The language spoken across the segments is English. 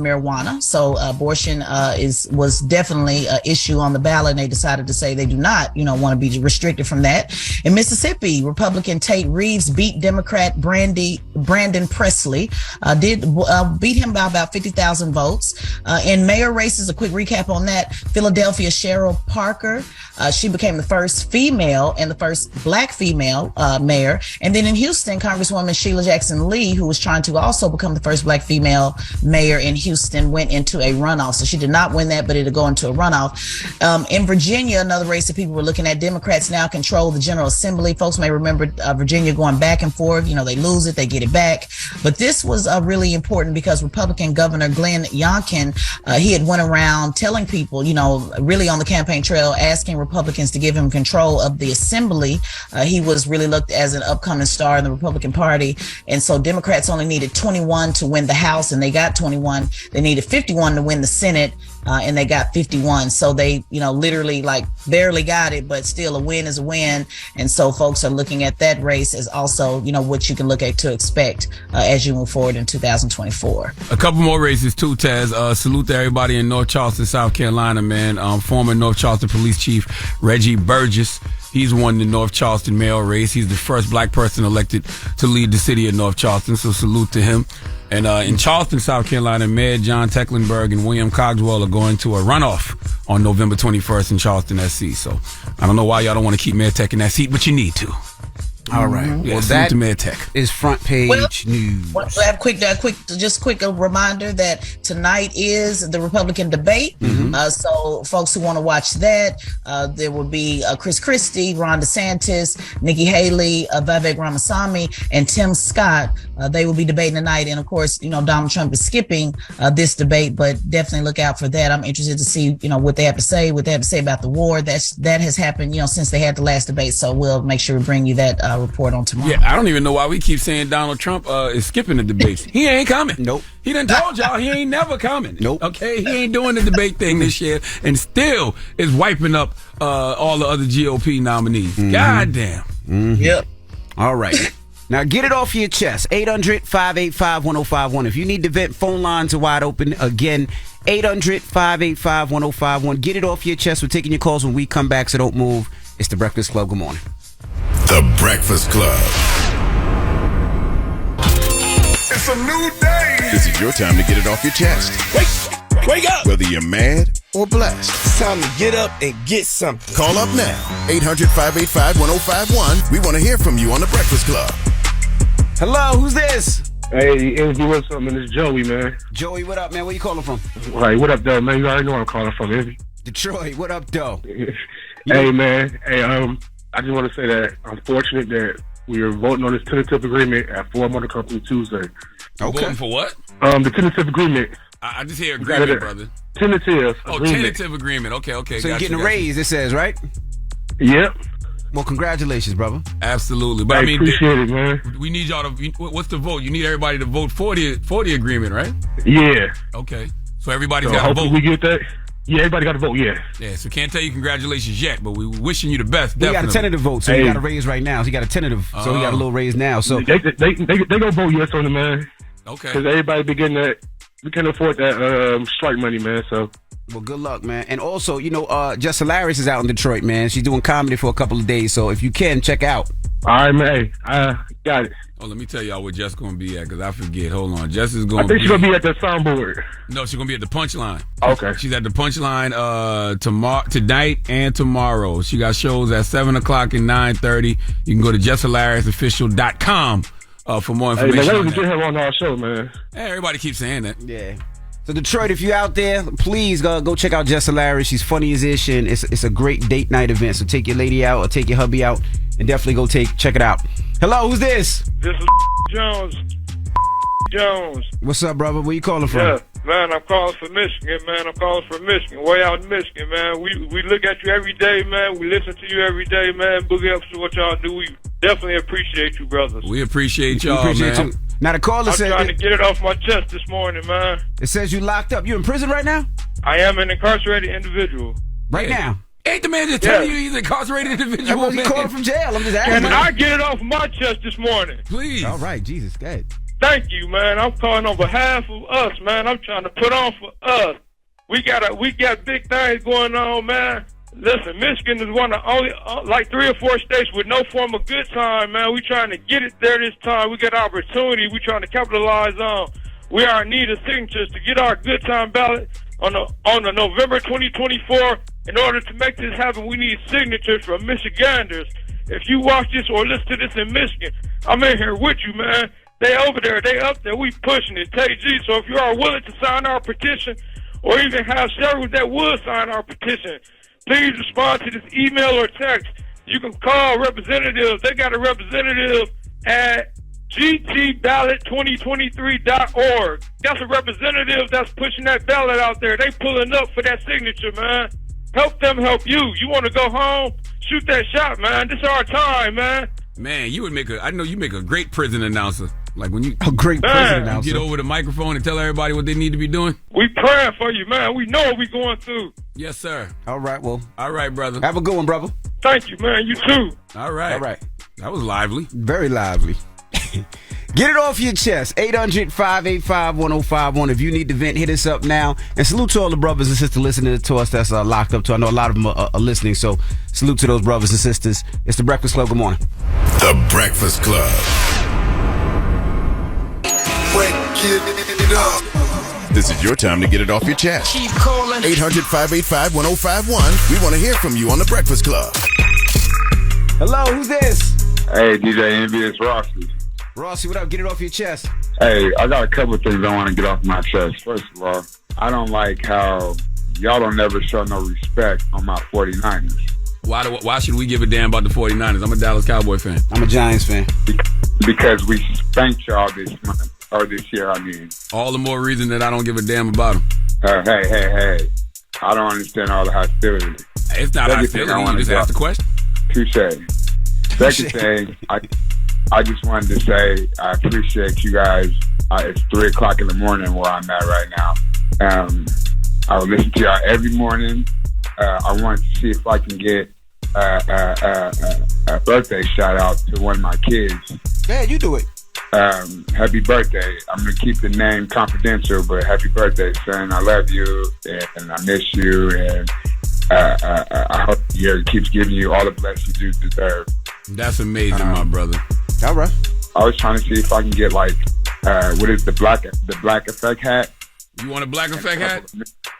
marijuana. So abortion was definitely an issue on the ballot, and they decided to say they do not, want to be restricted from that. In Mississippi, Republican Tate Reeves beat Democrat Brandon Presley, beat him by about 50,000 votes. In mayor races, a quick recap on that: Philadelphia Cheryl Parker, she became the first female and the first Black female mayor. And then in Houston, Congresswoman Sheila Jackson Lee, who was trying to also become the first Black female mayor in Houston, went into a runoff. So she did not win that, but it'll go into a runoff. In Virginia, another race that people were looking at, Democrats now control the General Assembly. Folks may remember Virginia going back and forth. They lose it, they get it back. But this was really important because Republican Governor Glenn Youngkin, he had went around telling people, really on the campaign trail, asking Republicans to give him control of the assembly. He was really looked as an upcoming star in the Republican Party. And so Democrats only needed 21 to win the House, and they got 21. They needed 51 to win the Senate, and they got 51. So they, literally barely got it, but still a win is a win. And so folks are looking at that race as also, what you can look at to expect as you move forward in 2024. A couple more races too, Taz. Salute to everybody in North Charleston, South Carolina, man. Former North Charleston Police Chief Reggie Burgess. He's won the North Charleston mayoral race. He's the first Black person elected to lead the city of North Charleston, so salute to him. And in Charleston, South Carolina, Mayor John Tecklenburg and William Cogswell are going to a runoff on November 21st in Charleston, SC. So I don't know why y'all don't want to keep Mayor Tech in that seat, but you need to. All right. Yeah, well, that to Mayor Tech is front page news. Quick reminder that tonight is the Republican debate. So folks who want to watch that, there will be Chris Christie, Ron DeSantis, Nikki Haley, Vivek Ramaswamy, and Tim Scott. They will be debating tonight. And of course, Donald Trump is skipping this debate, but definitely look out for that. I'm interested to see, what they have to say, about the war. That has happened, since they had the last debate. So we'll make sure we bring you that report on tomorrow. Yeah, I don't even know why we keep saying Donald Trump is skipping the debates. He ain't coming. Nope. He done told y'all he ain't never coming. Nope. Okay, he ain't doing the debate thing this year, and still is wiping up all the other GOP nominees. God damn. Yep. All right. Now get it off your chest. 800-585-1051. If you need to vent, phone lines are wide open. Again, 800-585-1051. Get it off your chest. We're taking your calls when we come back, so don't move. It's The Breakfast Club. Good morning. The Breakfast Club. It's a new day. This is your time to get it off your chest. Wake up. Whether you're mad or blessed. It's time to get up and get something. Call up now. 800-585-1051. We want to hear from you on The Breakfast Club. Hello, who's this? Hey, Envy, what's up, man? It's Joey, man. Joey, what up, man? Where you calling from? Right, what up, though, man? You already know where I'm calling from, Envy. Detroit, what up, though? Hey, man. Hey, I just want to say that I'm fortunate that we are voting on this tentative agreement at Ford Motor Company Tuesday. Okay. Voting for what? The tentative agreement. I just hear agreement, brother. Tentative agreement. Tentative agreement. Okay. So you're getting a raise, it says, right? Yep. Well, congratulations, brother. Absolutely. But I appreciate it, man. We need y'all to. What's the vote? You need everybody to vote for the agreement, right? Yeah. Okay. So everybody's So got to hopefully vote. we get that. Yeah, everybody got to vote, yeah. Yeah, so can't tell you congratulations yet, but we wishing you the best, He definitely. got a tentative vote, so he got a raise right now. So he got a tentative, so he got a little raise now. So They gonna vote yes on it, man. Okay. Because everybody be getting that. We can't afford that strike money, man, so. well, good luck, man. And also, Just Hilarious is out in Detroit, man. She's doing comedy for a couple of days, so if you can, check out. All right, man. I got it. Oh, let me tell y'all where Jess going to be at, because I forget. Hold on. Jess is going I to think she's going to be at the soundboard. No, she's going to be at the Punchline. Okay. She's at the Punchline tonight and tomorrow. She got shows at 7 o'clock and 9:30. You can go to JessHilariousOfficial.com for more Hey, information. man, let us get her on our show, man. Hey, everybody keeps saying that. Yeah. So Detroit, if you're out there, please go check out Jess Hilarious. She's funny as ish, and it's a great date night event. So take your lady out or take your hubby out, and definitely go check it out. Hello, who's this? This is Jones. What's up, brother? Where you calling from? Yeah, man, I'm calling from Michigan, man. I'm calling from Michigan, way out in Michigan, man. We look at you every day, man. We listen to you every day, man. Boogie up to what y'all do. We definitely appreciate you, brothers. We appreciate y'all, man. Now the caller said, I'm trying to get it off my chest this morning, man. It says you locked up. You in prison right now? I am an incarcerated individual. Right now? Ain't the man just telling you he's an incarcerated individual, Well, he man? called from jail. I'm just asking. Can I get it off my chest this morning? Please. All right, Jesus, go ahead. thank you, man. I'm calling on behalf of us, man. I'm trying to put on for us. We got big things going on, man. Listen, Michigan is one of only like 3 or 4 states with no form of good time, man. We trying to get it there this time. We got opportunity. We trying to capitalize on. We are in need of signatures to get our good time ballot on the November 2024. In order to make this happen, we need signatures from Michiganders. If you watch this or listen to this in Michigan, I'm in here with you, man. They over there, they up there, we pushing it. TG, so if you are willing to sign our petition or even have several that would sign our petition, please respond to this email or text. You can call representatives. They got a representative at gtballot2023.org. That's a representative that's pushing that ballot out there. They pulling up for that signature, man. Help them help you. You want to go home? Shoot that shot, man. This is our time, man. Man, I know you make a great prison announcer. Like when you a great prison announcer. You get over the microphone and tell everybody what they need to be doing. We praying for you, man. We know what we going through. Yes, sir. All right, well. All right, brother. Have a good one, brother. Thank you, man. You too. All right. All right. That was lively. Very lively. Get it off your chest. 800-585-1051. If you need to vent, hit us up now. And salute to all the brothers and sisters listening to us that's locked up too. I know a lot of them are listening, so salute to those brothers and sisters. It's The Breakfast Club. Good morning. The Breakfast Club. This is your time to get it off your chest. Keep calling. 800-585-1051. We want to hear from you on The Breakfast Club. Hello, who's this? Hey, DJ Envy, it's Roques. Rossi, what up? Get it off your chest. Hey, I got a couple of things I want to get off my chest. First of all, I don't like how y'all don't never show no respect on my 49ers. Why should we give a damn about the 49ers? I'm a Dallas Cowboy fan. I'm a Giants fan. Because we spanked y'all this month, or this year, I mean. All the more reason that I don't give a damn about them. Hey. I don't understand all the hostility. It's not hostility. You just ask the question. Touche. Second thing, I just wanted to say I appreciate you guys. It's 3 o'clock in the morning where I'm at right now. I will listen to y'all every morning. I wanted to see if I can get a birthday shout out to one of my kids. Yeah, you do it. Happy birthday. I'm going to keep the name confidential, but happy birthday, son. I love you, and I miss you, and I hope the year keeps giving you all the blessings you deserve. That's amazing, my brother. All right. I was trying to see if I can get what is the black effect hat? You want a black effect hat?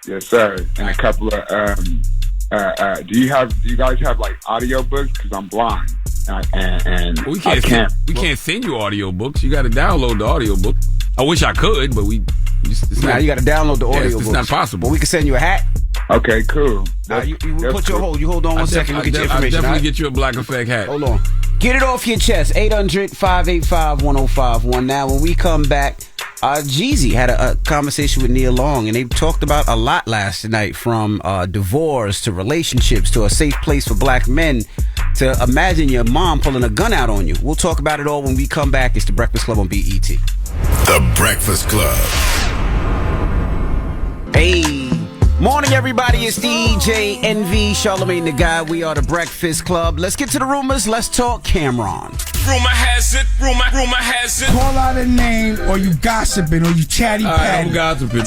Yes, sir. And a couple of do you guys have like audio books? Because I'm blind. And we can't send you audio books. You got to download the audio book. I wish I could, but you got to download the audio book. It's not possible. But we can send you a hat. Okay, cool. You put your hold. You hold on one second. We'll get your information. I'll definitely get you a black effect hat. Hold on. Get it off your chest. 800-585-1051. Now, when we come back, Jeezy had a conversation with Nia Long, and they talked about a lot last night, from divorce to relationships to a safe place for black men to imagine your mom pulling a gun out on you. We'll talk about it all when we come back. It's The Breakfast Club on BET. The Breakfast Club. Hey. Morning, everybody. It's DJ NV, Charlamagne the Guy. We are The Breakfast Club. Let's get to the rumors. Let's talk Cameron. Rumor has it. Rumor has it. Call out a name, or you gossiping, or you chatty patty. I'm gossiping.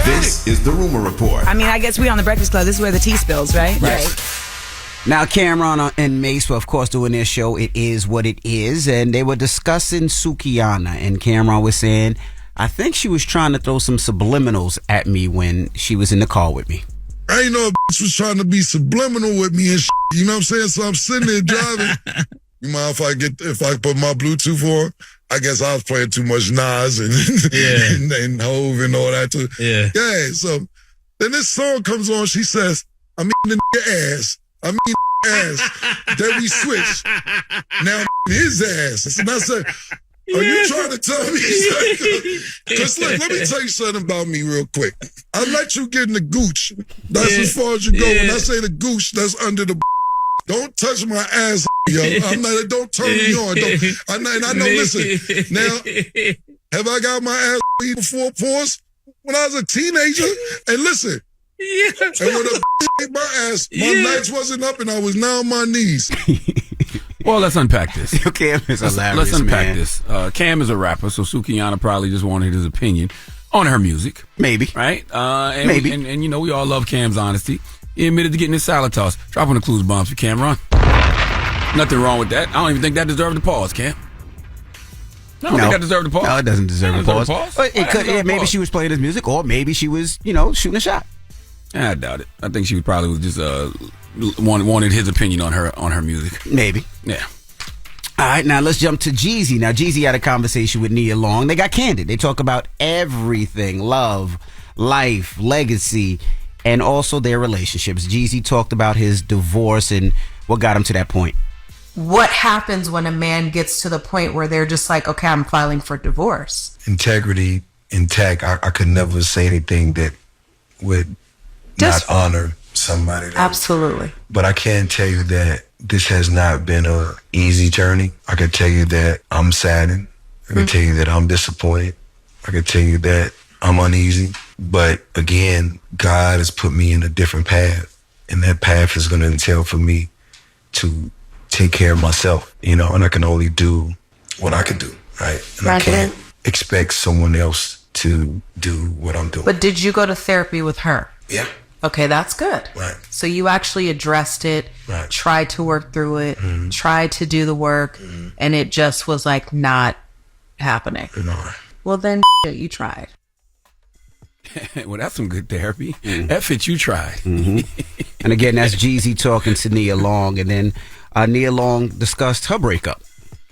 This is the Rumor Report. I mean, I guess we on The Breakfast Club. This is where the tea spills, right? Right. Now, Cameron and Mace were, of course, doing their show, It Is What It Is, and they were discussing Sukihana, and Cameron was saying, I think she was trying to throw some subliminals at me when she was in the car with me. I ain't know a bitch was trying to be subliminal with me and shit. You know what I'm saying? So I'm sitting there driving. You mind if I put my Bluetooth on? I guess I was playing too much Nas and and Hove and all that too. Yeah. Yeah. So then this song comes on. She says, I'm eating the ass. I'm eating ass. Then we switch. Now I'm his ass. And I said, are you trying to tell me something? Because look, let me tell you something about me real quick. I let you get in the gooch. That's as far as you go. When I say the gooch, that's under the. Don't touch my ass, yo. I'm not. Don't turn me on. And I know. Listen, now, have I got my ass eaten before? Pause. When I was a teenager, and listen. And when a ate my ass, my nights wasn't up, and I was now on my knees. Well, let's unpack this. Cam is hilarious, Let's unpack man. this. Cam is a rapper, so Sukiyana probably just wanted his opinion on her music. Maybe. Right? Maybe. And, you know, we all love Cam's honesty. He admitted to getting his salad tossed. Drop on the clues bombs for Cameron. Nothing wrong with that. I don't even think that deserved a pause, Cam. I don't think that deserved a pause. No, it doesn't deserve a pause. But it could. Maybe pause. she was playing his music, or maybe she was, shooting a shot. I doubt it. I think she probably was just wanted his opinion on her music. Maybe. Yeah. All right, now let's jump to Jeezy. Now, Jeezy had a conversation with Nia Long. They got candid. They talk about everything: love, life, legacy, and also their relationships. Jeezy talked about his divorce and what got him to that point. What happens when a man gets to the point where they're just like, okay, I'm filing for divorce? Integrity intact. I could never say anything that would not honor somebody. Absolutely. But I can tell you that this has not been a easy journey. I can tell you that I'm saddened. I can tell you that I'm disappointed. I can tell you that I'm uneasy. But again, God has put me in a different path. And that path is going to entail for me to take care of myself, and I can only do what I can do, right? And I can't expect someone else to do what I'm doing. But did you go to therapy with her? Yeah. Okay, that's good. Right. So you actually addressed it, tried to work through it, tried to do the work, and it just was like not happening. No. Well, then you tried. Well, that's some good therapy. F it, you tried. And again, that's Jeezy talking to Nia Long, and then Nia Long discussed her breakup.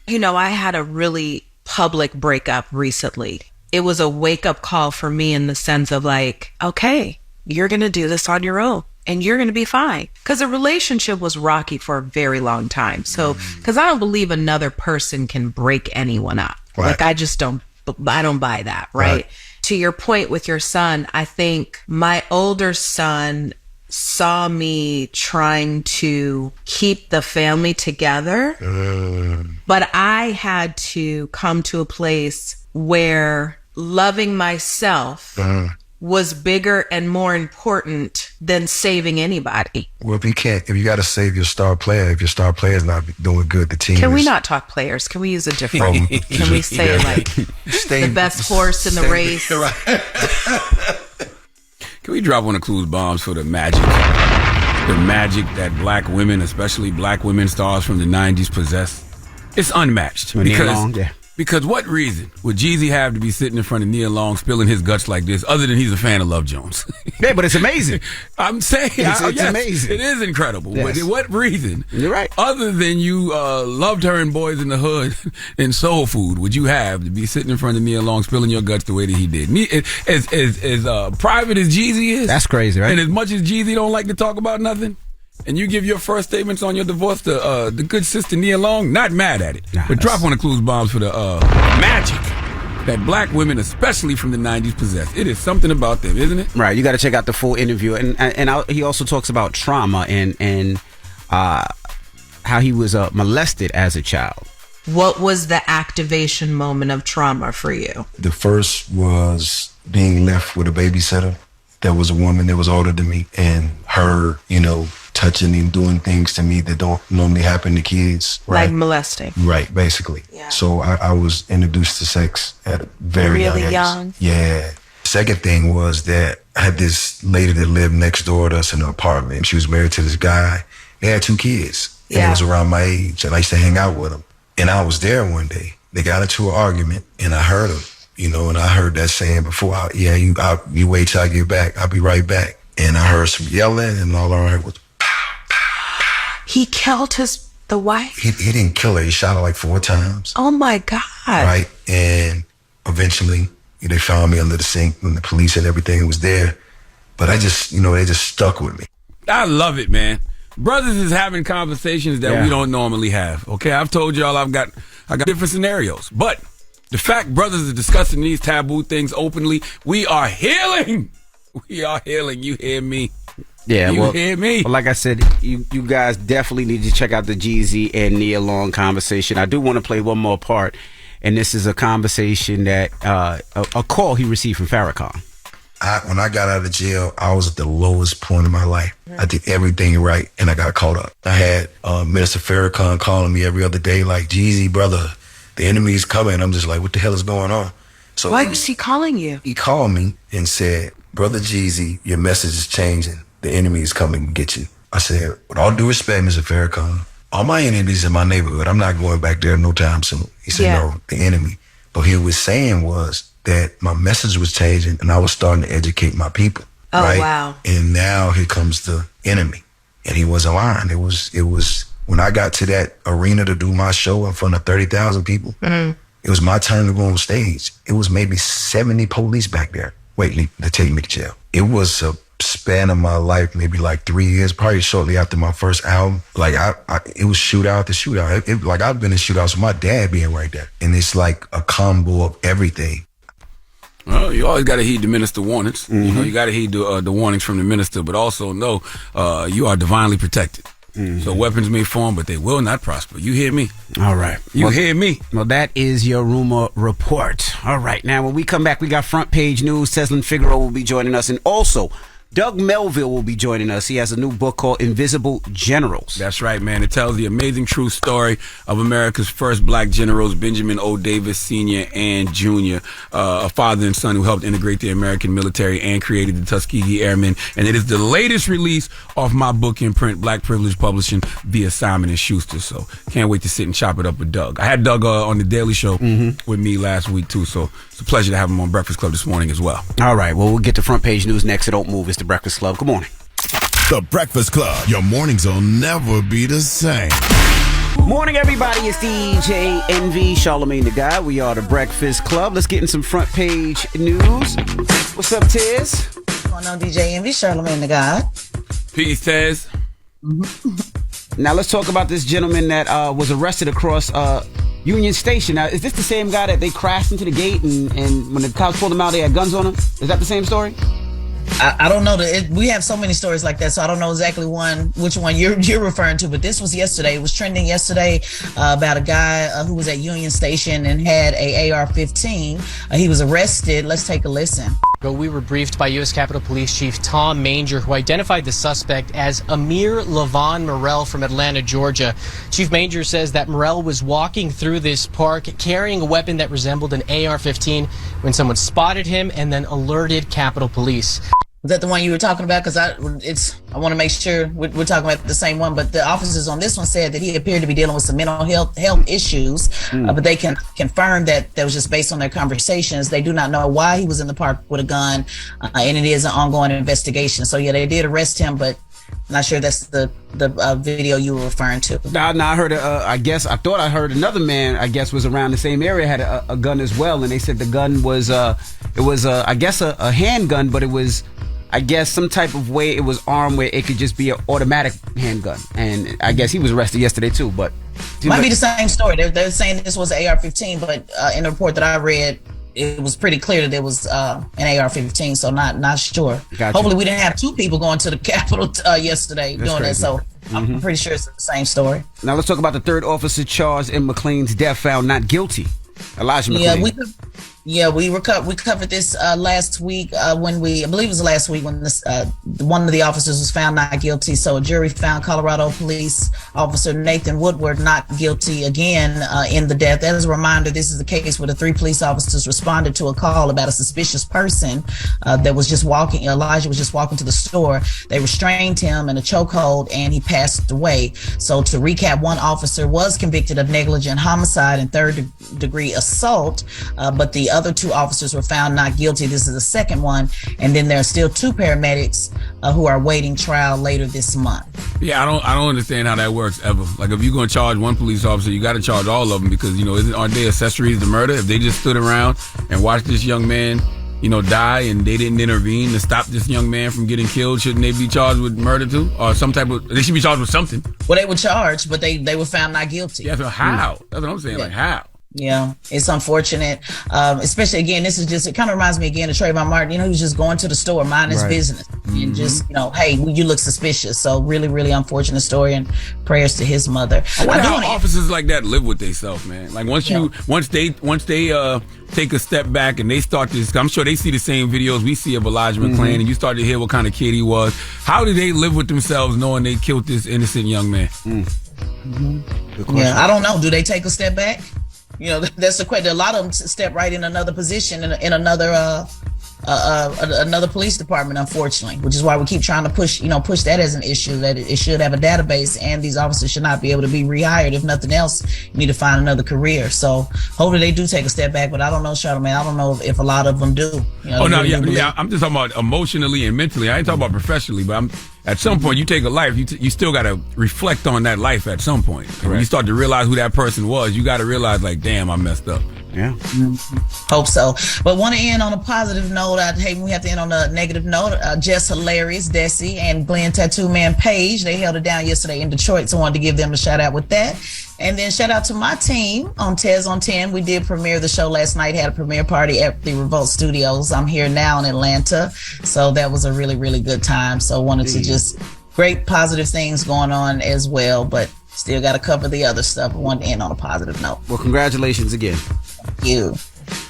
I had a really public breakup recently. It was a wake-up call for me in the sense of like, okay, you're going to do this on your own and you're going to be fine. Because the relationship was rocky for a very long time. So, because I don't believe another person can break anyone up. Like, I don't buy that, right? To your point with your son, I think my older son saw me trying to keep the family together, but I had to come to a place where loving myself was bigger and more important than saving anybody. Well, if you got to save your star player, if your star player is not doing good, the team Can we not talk players? Can we use a different, can we say the best horse in the race? Can we drop one of Clues bombs for the magic? The magic that black women, especially black women stars from the 90s possess. It's unmatched. Because what reason would Jeezy have to be sitting in front of Nia Long spilling his guts like this other than he's a fan of Love Jones? Yeah, but it's amazing. I'm saying it's amazing. It is incredible. Yes. But what reason? You're right. Other than you loved her in Boys in the Hood and Soul Food, would you have to be sitting in front of Nia Long spilling your guts the way that he did? As private as Jeezy is. That's crazy, right? And as much as Jeezy don't like to talk about nothing, and you give your first statements on your divorce to the good sister Nia Long, not mad at it. But drop one of Clues bombs for the magic that black women, especially from the 90s, possess. It is something about them, isn't it? Right. You got to check out the full interview. And he also talks about trauma and how he was molested as a child. What was the activation moment of trauma for you? The first was being left with a babysitter. There was a woman that was older than me, and her, touching and doing things to me that don't normally happen to kids. Right? Like molesting. Right, basically. Yeah. So I was introduced to sex at a very young age. Yeah. Second thing was that I had this lady that lived next door to us in an apartment. She was married to this guy. They had 2 kids. And it was around my age, and I used to hang out with them. And I was there one day. They got into an argument, and I heard them. And I heard that saying before, you wait till I get back. I'll be right back. And I heard some yelling, and all I heard was, he killed the wife? He didn't kill her. He shot her like 4 times. Oh, my God. Right? And eventually, they found me under the sink, and the police and everything was there. But they just stuck with me. I love it, man. Brothers is having conversations that we don't normally have. Okay, I've told y'all I got different scenarios. But the fact brothers are discussing these taboo things openly, we are healing. We are healing. You hear me? Yeah, you hear me? Well, like I said, you guys definitely need to check out the Jeezy and Nia Long conversation. I do want to play one more part, and this is a conversation that a call he received from Farrakhan. When I got out of jail, I was at the lowest point of my life. I did everything right, and I got caught up. I had Minister Farrakhan calling me every other day, like, Jeezy, brother, the enemy's coming. I'm just like, what the hell is going on? So why was he calling you? He called me and said, Brother Jeezy, your message is changing. The enemy is coming to get you. I said, with all due respect, Mr. Farrakhan, all my enemies in my neighborhood, I'm not going back there no time soon. He said, no, the enemy. But he was saying was that my message was changing and I was starting to educate my people. Oh, right? wow. And now here comes the enemy. And he wasn't lying. It was when I got to that arena to do my show in front of 30,000 people, it was my turn to go on stage. It was maybe 70 police back there waiting to take me to jail. It was a span of my life, maybe like 3 years, probably shortly after my first album. Like it was shootout to shootout. Like I've been in shootouts with my dad being right there. And it's like a combo of everything. Well, you always got to heed the minister warnings. You know, you got to heed the warnings from the minister, but also know you are divinely protected. So weapons may form, but they will not prosper. You hear me? All right. You hear me? Well, that is your rumor report. All right. Now, when we come back, we got front page news. Teslin Figaro will be joining us, and also Doug Melville will be joining us. He has a new book called Invisible Generals. That's right, man. It tells the amazing true story of America's first black generals, Benjamin O. Davis Sr. and Jr., a father and son who helped integrate the American military and created the Tuskegee Airmen. And it is the latest release of my book in print, Black Privilege Publishing, via Simon & Schuster. So can't wait to sit and chop it up with Doug. I had Doug on The Daily Show with me last week, too. So it's a pleasure to have him on Breakfast Club this morning as well. All right. Well, we'll get to front page news next. So don't move. It's The Breakfast Club. Good morning. The Breakfast Club. Your mornings will never be the same. Morning, everybody. It's DJ NV, Charlamagne the Guy. We are The Breakfast Club. Let's get in some front page news. What's up, Tiz? What's going on, DJ NV, Charlamagne the Guy? Peace, Tez. Now, let's talk about this gentleman that was arrested across Union Station. Now, is this the same guy that they crashed into the gate and when the cops pulled him out, they had guns on him? Is that the same story? I don't know. We have so many stories like that, so I don't know exactly which one you're referring to. But this was yesterday. It was trending yesterday about a guy who was at Union Station and had a AR-15. He was arrested. Let's take a listen. We were briefed by U.S. Capitol Police Chief Tom Manger, who identified the suspect as Amir Levon Morel from Atlanta, Georgia. Chief Manger says that Morel was walking through this park carrying a weapon that resembled an AR-15 when someone spotted him and then alerted Capitol Police. Was that the one you were talking about? Because I want to make sure we're talking about the same one. But the officers on this one said that he appeared to be dealing with some mental health issues. But they can confirm that was just based on their conversations. They do not know why he was in the park with a gun, and it is an ongoing investigation. So yeah, they did arrest him, but not sure that's the video you were referring to. No, I heard. I thought I heard another man. I guess was around the same area, had a gun as well, and they said the gun was a handgun, but it was, I guess, some type of way it was armed where it could just be an automatic handgun. And I guess he was arrested yesterday too, but might be the same story. They're saying this was an AR-15, but in the report that I read, it was pretty clear that it was an AR-15, so not sure. Gotcha. Hopefully we didn't have two people going to the Capitol yesterday doing that, so I'm pretty sure it's the same story. Now let's talk about the third officer charged in McLean's death found not guilty. Elijah McLean. We covered this last week I believe it was last week when one of the officers was found not guilty. So a jury found Colorado Police Officer Nathan Woodward not guilty again in the death. As a reminder, this is the case where the 3 police officers responded to a call about a suspicious person that was just walking. Elijah was just walking to the store. They restrained him in a chokehold and he passed away. So to recap, one officer was convicted of negligent homicide and third-degree assault, but the other 2 officers were found not guilty. This is the second one. And then there are still 2 paramedics who are waiting trial later this month. Yeah, I don't understand how that works ever. Like, if you're going to charge one police officer, you got to charge all of them because, aren't they accessories to murder? If they just stood around and watched this young man, die and they didn't intervene to stop this young man from getting killed, shouldn't they be charged with murder too? Or they should be charged with something. Well, they were charged, but they were found not guilty. Yeah, so how? That's what I'm saying. Yeah. Like, how? Yeah, it's unfortunate. Especially again, it kind of reminds me again of Trayvon Martin. He was just going to the store, mind his business, and just hey, you look suspicious. So really, really unfortunate story, and prayers to his mother. I wonder how officers like that live with themselves, man. Like once they take a step back and they start this, I'm sure they see the same videos we see of Elijah McClain, and you start to hear what kind of kid he was. How do they live with themselves knowing they killed this innocent young man? Yeah, I don't know. Do they take a step back? That's the question. A lot of them step right in another position in another police department, unfortunately, which is why we keep trying to push that as an issue, that it should have a database, and these officers should not be able to be rehired. If nothing else, you need to find another career. So hopefully they do take a step back, but I don't know, Charlamagne. I don't know if a lot of them do. I'm just talking about emotionally and mentally. I ain't talking about professionally, but at some point you take a life, you still got to reflect on that life at some point. When you start to realize who that person was, you got to realize, like, damn, I messed up. Yeah. Hope so. But want to end on a positive note. I hate when we have to end on a negative note. Just Hilarious, Desi, and Glenn Tattoo Man Page. They held it down yesterday in Detroit, so I wanted to give them a shout out with that. And then shout out to my team on Tez on 10. We did premiere the show last night, had a premiere party at the Revolt Studios. I'm here now in Atlanta. So that was a really, really good time. So wanted to just great positive things going on as well, but still got to cover the other stuff. I wanted to end on a positive note. Well, congratulations again. Thank you.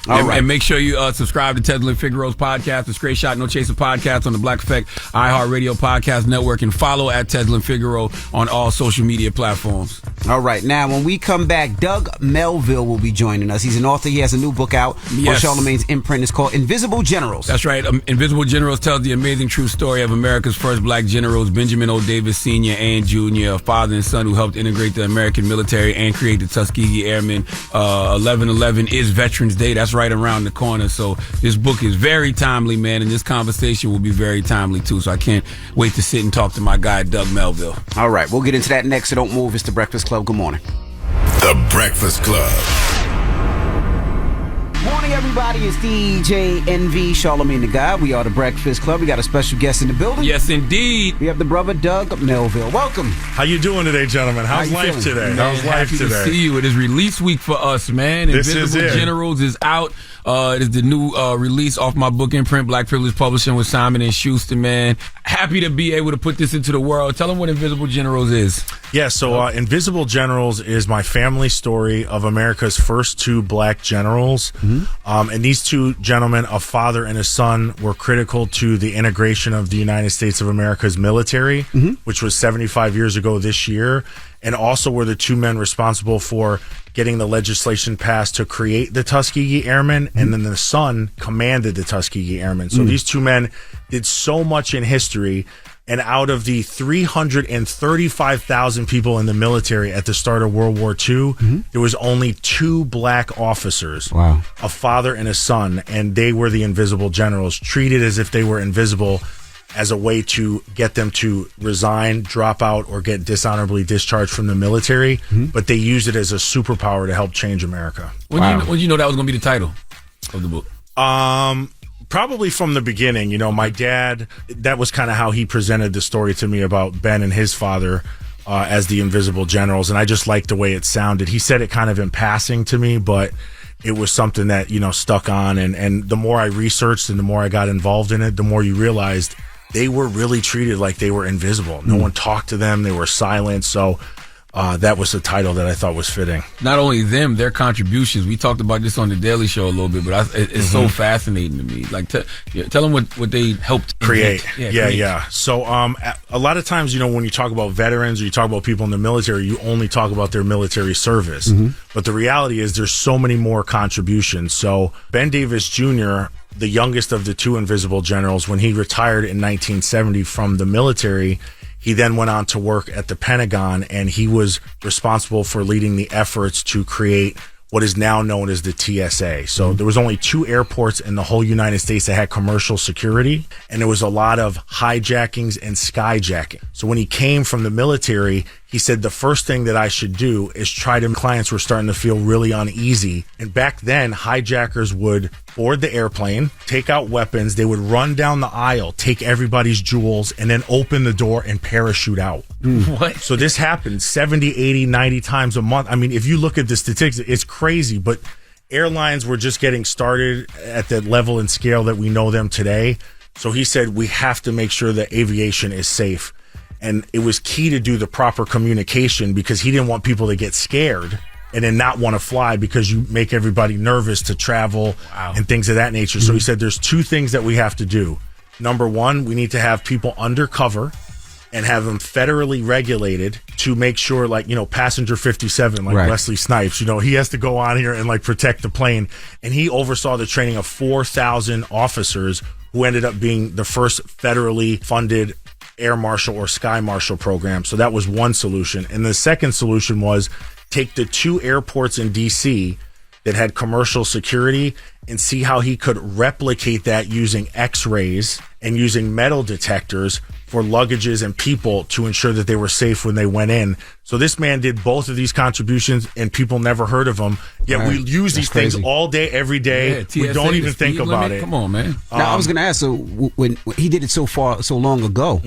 All right. And make sure you subscribe to Tezlin Figaro's podcast, the Straight Shot No Chaser podcast on the Black Effect iHeartRadio Podcast Network, and follow at Tezlin Figaro on all social media platforms. All right. Now, when we come back, Doug Melville will be joining us. He's an author. He has a new book out on Charlamagne's imprint. It's called Invisible Generals. That's right. Invisible Generals tells the amazing true story of America's first black generals, Benjamin O. Davis Sr. and Jr., a father and son who helped integrate the American military and create the Tuskegee Airmen. 11/11 is Veterans Day. That's right around the corner. So this book is very timely, man, and this conversation will be very timely, too. So I can't wait to sit and talk to my guy, Doug Melville. All right. We'll get into that next, so don't move. It's The Breakfast Club. Good morning. The Breakfast Club. Morning, everybody. It's DJ NV, Charlamagne the Guy. We are The Breakfast Club. We got a special guest in the building. Yes, indeed. We have the brother Doug Melville. Welcome. How you doing today, gentlemen? How's life today? Man, How's life happy today? to see you. It is release week for us, man. Invisible Generals is out. It is the new release off my book imprint, Black Privilege Publishing with Simon & Schuster, man. Happy to be able to put this into the world. Tell them what Invisible Generals is. Yeah, so Invisible Generals is my family story of America's first two black generals. And these two gentlemen, a father and a son, were critical to the integration of the United States of America's military, which was 75 years ago this year, and also were the two men responsible for getting the legislation passed to create the Tuskegee Airmen, and then the son commanded the Tuskegee Airmen. So these two men did so much in history, and out of the 335,000 people in the military at the start of World War II, there was only 2 black officers, wow, a father and a son, and they were the Invisible Generals, treated as if they were invisible as a way to get them to resign, drop out, or get dishonorably discharged from the military. But they used it as a superpower to help change America. When did you know that was going to be the title of the book? Probably from the beginning. You know, my dad, that was kind of how he presented the story to me about Ben and his father as the Invisible Generals. And I just liked the way it sounded. He said it kind of in passing to me, but it was something that, stuck on. And the more I researched and the more I got involved in it, the more you realized they were really treated like they were invisible. No one talked to them. They were silent. So that was the title that I thought was fitting. Not only them, their contributions. We talked about this on the Daily Show a little bit, but it's so fascinating to me. Like, tell them what they helped create. Create. Yeah. So a lot of times, when you talk about veterans or you talk about people in the military, you only talk about their military service. But the reality is there's so many more contributions. So Ben Davis Jr., the youngest of the two Invisible Generals, when he retired in 1970 from the military, he then went on to work at the Pentagon, and he was responsible for leading the efforts to create what is now known as the TSA. So there was only 2 airports in the whole United States that had commercial security, and there was a lot of hijackings and skyjacking. So when he came from the military, he said the first thing that I should do is try to, clients were starting to feel really uneasy. And back then, hijackers would board the airplane, take out weapons, they would run down the aisle, take everybody's jewels, and then open the door and parachute out. What? So this happens 70, 80, 90 times a month. I mean, if you look at the statistics, it's crazy, but airlines were just getting started at the level and scale that we know them today. So he said, we have to make sure that aviation is safe. And it was key to do the proper communication because he didn't want people to get scared and then not want to fly because you make everybody nervous to travel and things of that nature. So he said, there's two things that we have to do. Number one, we need to have people undercover and have them federally regulated to make sure, like, you know, passenger 57, like Wesley Snipes, you know, he has to go on here and like protect the plane. And he oversaw the training of 4,000 officers who ended up being the first federally funded air marshal or sky marshal program. So that was one solution. And the second solution was take the two airports in DC that had commercial security and see how he could replicate that using x-rays and using metal detectors for luggages and people to ensure that they were safe when they went in. So this man did both of these contributions and people never heard of them. Yet we use these things all day, every day. Yeah, we don't even think about it. Come on, man. Now, I was going to ask, so when he did it so long ago,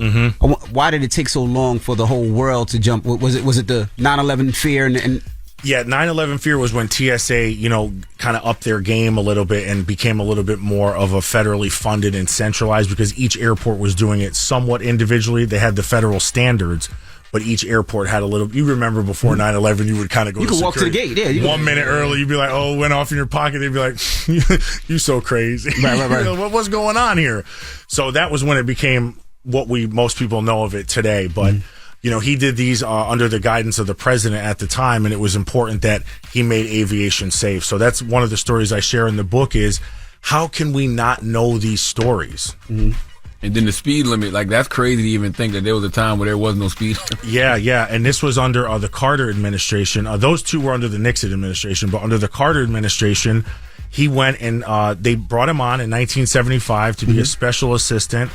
why did it take so long for the whole world to jump? Was it the 9/11 fear and Yeah, 9/11 fear was when TSA, you know, kind of upped their game a little bit and became a little bit more of a federally funded and centralized because each airport was doing it somewhat individually. They had the federal standards, but each airport had a little. You remember before 9/11, you would kind of go. You could walk to the gate. Yeah, 1 minute early, you'd be like, "Oh, it went off in your pocket." They'd be like, "You so crazy." Right. What's going on here? So that was when it became what most people know of it today, but. You know, he did these under the guidance of the president at the time, and it was important that he made aviation safe. So that's one of the stories I share in the book is how can we not know these stories? And then the speed limit, like that's crazy to even think that there was a time where there was no speed limit. Yeah. And this was under the Carter administration. Those two were under the Nixon administration, but under the Carter administration, he went and they brought him on in 1975 to be a special assistant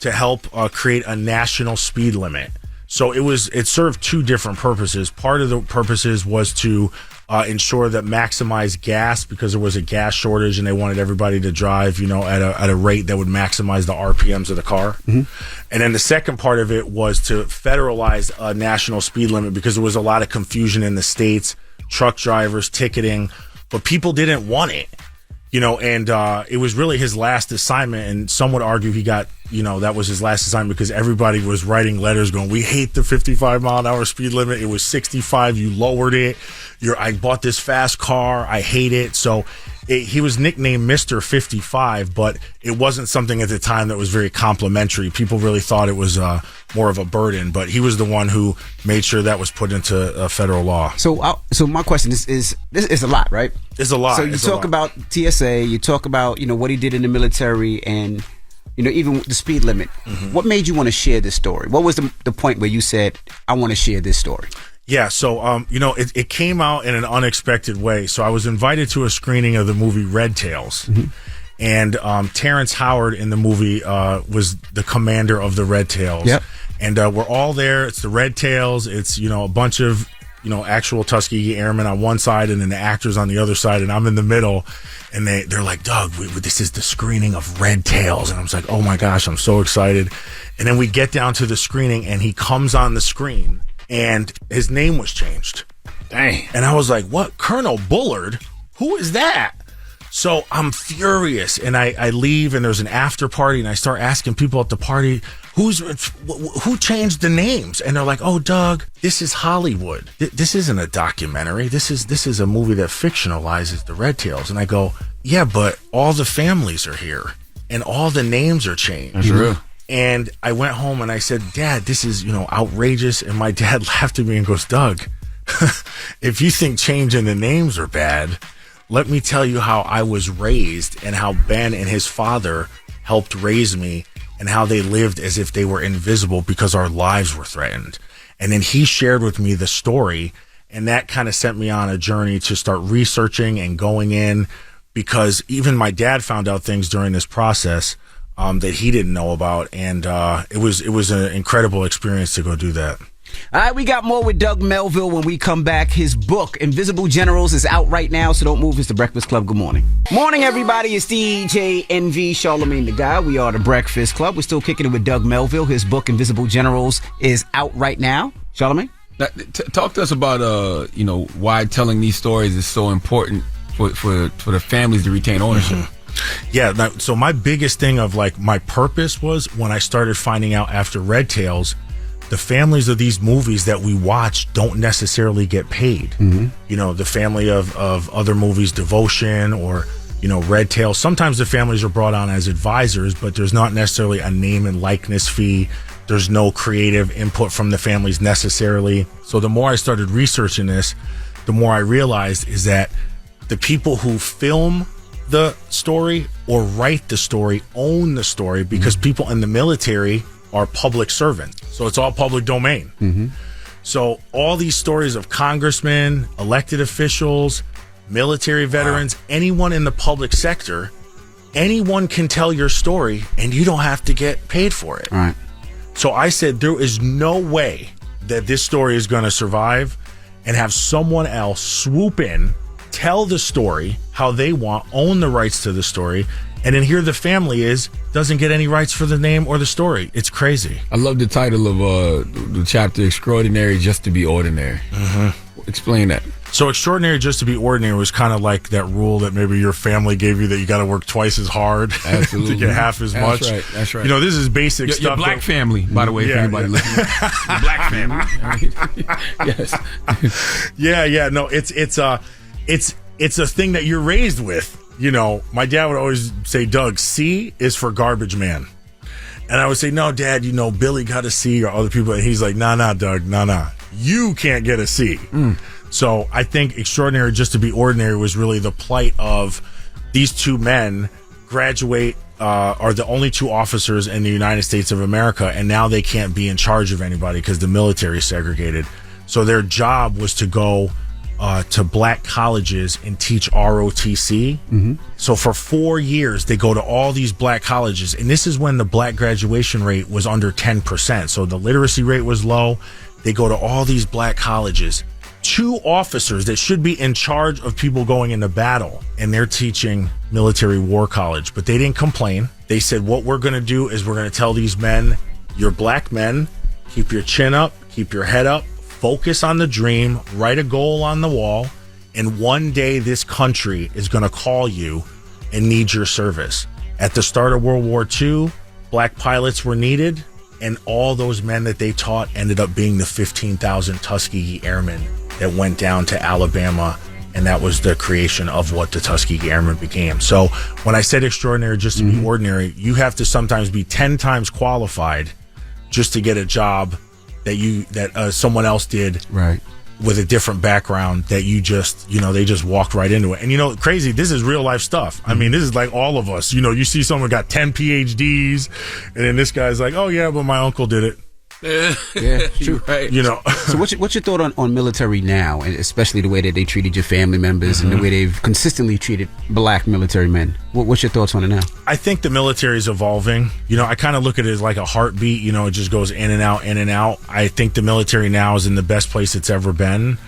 to help create a national speed limit. So it served two different purposes. Part of the purposes was to ensure that maximize gas because there was a gas shortage and they wanted everybody to drive, you know, at a rate that would maximize the RPMs of the car. And then the second part of it was to federalize a national speed limit because there was a lot of confusion in the states, truck drivers, ticketing, but people didn't want it. You know, and it was really his last assignment, and some would argue he got, you know, that was his last assignment because everybody was writing letters going, we hate the 55-mile-an-hour speed limit. It was 65. You lowered it. I bought this fast car. I hate it. So he was nicknamed Mr. 55, but it wasn't something at the time that was very complimentary. People really thought it was more of a burden, but he was the one who made sure that was put into federal law. So my question is this is a lot, right? It's a lot. So you talk about TSA, you talk about, you know, what he did in the military and, you know, even the speed limit. What made you want to share this story? What was the point where you said, I want to share this story? Yeah, so, you know, it came out in an unexpected way. So I was invited to a screening of the movie Red Tails. And Terrence Howard in the movie was the commander of the Red Tails. Yep. And we're all there. It's the Red Tails. It's, you know, a bunch of, you know, actual Tuskegee Airmen on one side and then the actors on the other side. And I'm in the middle. And they're like, Doug, this is the screening of Red Tails. And I was like, oh, my gosh, I'm so excited. And then we get down to the screening and he comes on the screen. And his name was changed. Dang. And I was like, what? Colonel Bullard? Who is that? So I'm furious. And I leave and there's an after party and I start asking people at the party, who changed the names? And they're like, oh, Doug, this is Hollywood. This isn't a documentary. This is a movie that fictionalizes the Red Tails. And I go, yeah, but all the families are here and all the names are changed. That's true. And I went home and I said, Dad, this is, you know, outrageous. And my dad laughed at me and goes, Doug, if you think changing the names are bad, let me tell you how I was raised and how Ben and his father helped raise me and how they lived as if they were invisible because our lives were threatened. And then he shared with me the story, and that kind of sent me on a journey to start researching and going in because even my dad found out things during this process that he didn't know about, and it was an incredible experience to go do that. All right, we got more with Doug Melville when we come back. His book, Invisible Generals, is out right now, so don't move. It's The Breakfast Club. Good morning. Morning, everybody. It's DJ NV, Charlamagne the Guy. We are The Breakfast Club. We're still kicking it with Doug Melville. His book, Invisible Generals, is out right now. Charlamagne? Talk to us about, why telling these stories is so important for the families to retain ownership. Yeah, so my biggest thing of like my purpose was when I started finding out after Red Tails, the families of these movies that we watch don't necessarily get paid. The family of other movies, Devotion or, Red Tail. Sometimes the families are brought on as advisors, but there's not necessarily a name and likeness fee. There's no creative input from the families necessarily. So the more I started researching this, the more I realized is that the people who film the story or write the story own the story because people in the military are public servants. So it's all public domain. So all these stories of congressmen, elected officials, military veterans, anyone in the public sector, anyone can tell your story and you don't have to get paid for it. All right. So I said there is no way that this story is going to survive and have someone else swoop in, tell the story how they want, own the rights to the story, and then here the family doesn't get any rights for the name or the story. It's crazy. I love the title of the chapter, Extraordinary Just to Be Ordinary. Explain that. So extraordinary just to be ordinary was kind of like that rule that maybe your family gave you that you got to work twice as hard to get half as much. That's right. This is basic stuff. Your black family, by the way, if anybody listening. Your black family. Yes. No, it's a thing that you're raised with. My dad would always say, Doug, C is for garbage man. And I would say, no, Dad, Billy got a C or other people. And he's like, nah, Doug, nah. You can't get a C. So I think extraordinary just to be ordinary was really the plight of these two men graduate, are the only two officers in the United States of America. And now they can't be in charge of anybody because the military is segregated. So their job was to go to black colleges and teach ROTC. So for 4 years, they go to all these black colleges. And this is when the black graduation rate was under 10%. So the literacy rate was low. They go to all these black colleges. 2 officers that should be in charge of people going into battle, and they're teaching military war college. But they didn't complain. They said, what we're going to do is we're going to tell these men, you're black men, keep your chin up, keep your head up, focus on the dream, write a goal on the wall, and one day this country is going to call you and need your service. At the start of World War II, black pilots were needed, and all those men that they taught ended up being the 15,000 Tuskegee Airmen that went down to Alabama, and that was the creation of what the Tuskegee Airmen became. So when I said extraordinary just to be ordinary, you have to sometimes be 10 times qualified just to get a job that someone else did with a different background that you just, they just walked right into it. And crazy, this is real life stuff. I mean, this is like all of us. You see someone got 10 PhDs, and then this guy's like, oh yeah, but my uncle did it. Yeah, true. Right. So what's your thought on military now, and especially the way that they treated your family members and the way they've consistently treated black military men? What's your thoughts on it now? I think the military is evolving. I kind of look at it as like a heartbeat. It just goes in and out, in and out. I think the military now is in the best place it's ever been.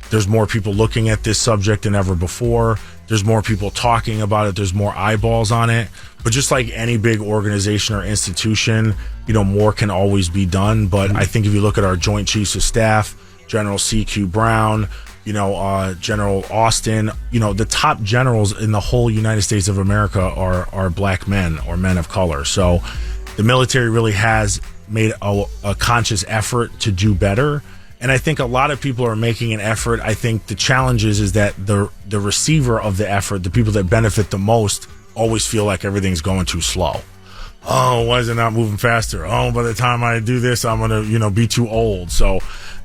There's more people looking at this subject than ever before. There's more people talking about it. There's more eyeballs on it. But just like any big organization or institution, more can always be done. But I think if you look at our Joint Chiefs of Staff, General C.Q. Brown, General Austin, the top generals in the whole United States of America are black men or men of color. So the military really has made a conscious effort to do better. And I think a lot of people are making an effort. I think the challenge is that the receiver of the effort, the people that benefit the most, always feel like everything's going too slow. Oh, why is it not moving faster? Oh, by the time I do this, I'm going to, be too old. So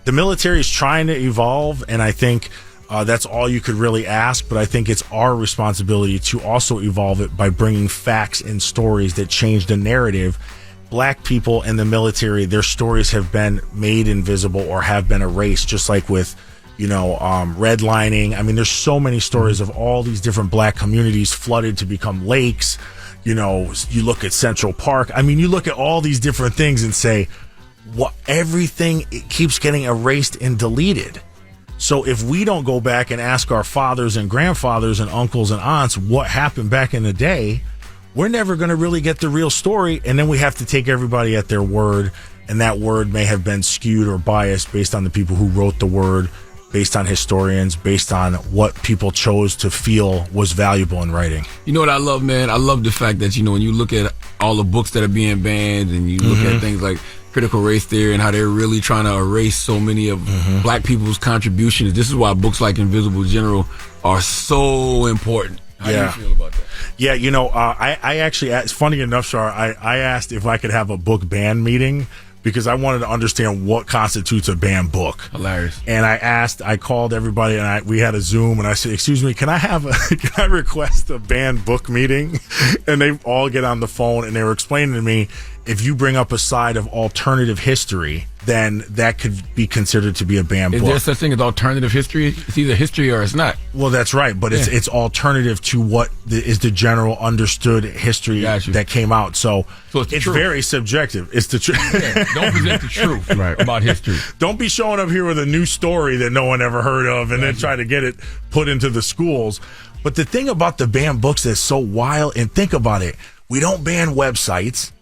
the military is trying to evolve, and I think that's all you could really ask. But I think it's our responsibility to also evolve it by bringing facts and stories that change the narrative. Black people in the military, their stories have been made invisible or have been erased, just like with, redlining. I mean, there's so many stories of all these different black communities flooded to become lakes. You look at Central Park. I mean, you look at all these different things and say, everything it keeps getting erased and deleted. So if we don't go back and ask our fathers and grandfathers and uncles and aunts what happened back in the day, we're never going to really get the real story. And then we have to take everybody at their word. And that word may have been skewed or biased based on the people who wrote the word, based on historians, based on what people chose to feel was valuable in writing. You know what I love, man? I love the fact that, when you look at all the books that are being banned and you look at things like critical race theory and how they're really trying to erase so many of black people's contributions. This is why books like Invisible General are so important. How do you feel about that? Yeah, I actually, it's funny enough, Shar, I asked if I could have a book ban meeting because I wanted to understand what constitutes a banned book. Hilarious. And I called everybody and we had a Zoom and I said, excuse me, can I request a banned book meeting? And they all get on the phone and they were explaining to me, if you bring up a side of alternative history, then that could be considered to be a banned book. Is there such thing as alternative history? It's either history or it's not. Well, that's right, but it's alternative to what is the general understood history that came out. So it's very subjective. It's the truth. Don't present the truth about history. Don't be showing up here with a new story that no one ever heard of and then try to get it put into the schools. But the thing about the banned books that's so wild, and think about it, we don't ban websites.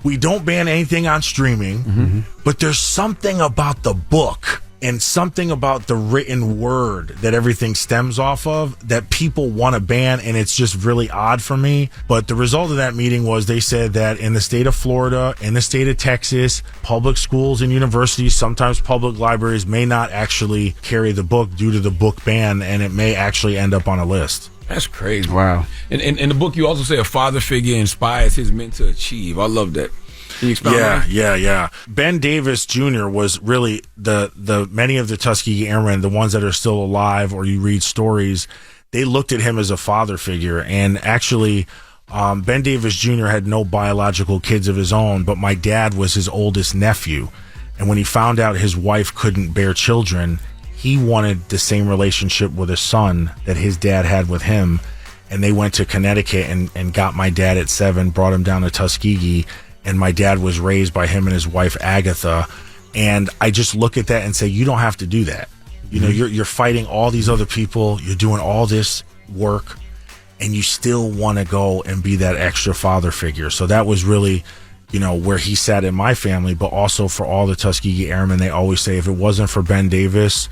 We don't ban anything on streaming. But there's something about the book and something about the written word that everything stems off of that people want to ban, and it's just really odd for me. But the result of that meeting was they said that in the state of Florida, in the state of Texas, public schools and universities, sometimes public libraries may not actually carry the book due to the book ban, and it may actually end up on a list. That's crazy. Wow. And in the book, you also say a father figure inspires his men to achieve. I love that. Can you expound on that? Yeah. Ben Davis Jr. was really the many of the Tuskegee Airmen, the ones that are still alive, or you read stories, they looked at him as a father figure. And actually, Ben Davis Jr. had no biological kids of his own, but my dad was his oldest nephew. And when he found out his wife couldn't bear children, he wanted the same relationship with his son that his dad had with him. And they went to Connecticut and got my dad at 7, brought him down to Tuskegee. And my dad was raised by him and his wife, Agatha. And I just look at that and say, you don't have to do that. You're fighting all these other people. You're doing all this work. And you still want to go and be that extra father figure. So that was really, where he sat in my family. But also for all the Tuskegee Airmen, they always say if it wasn't for Ben Davis,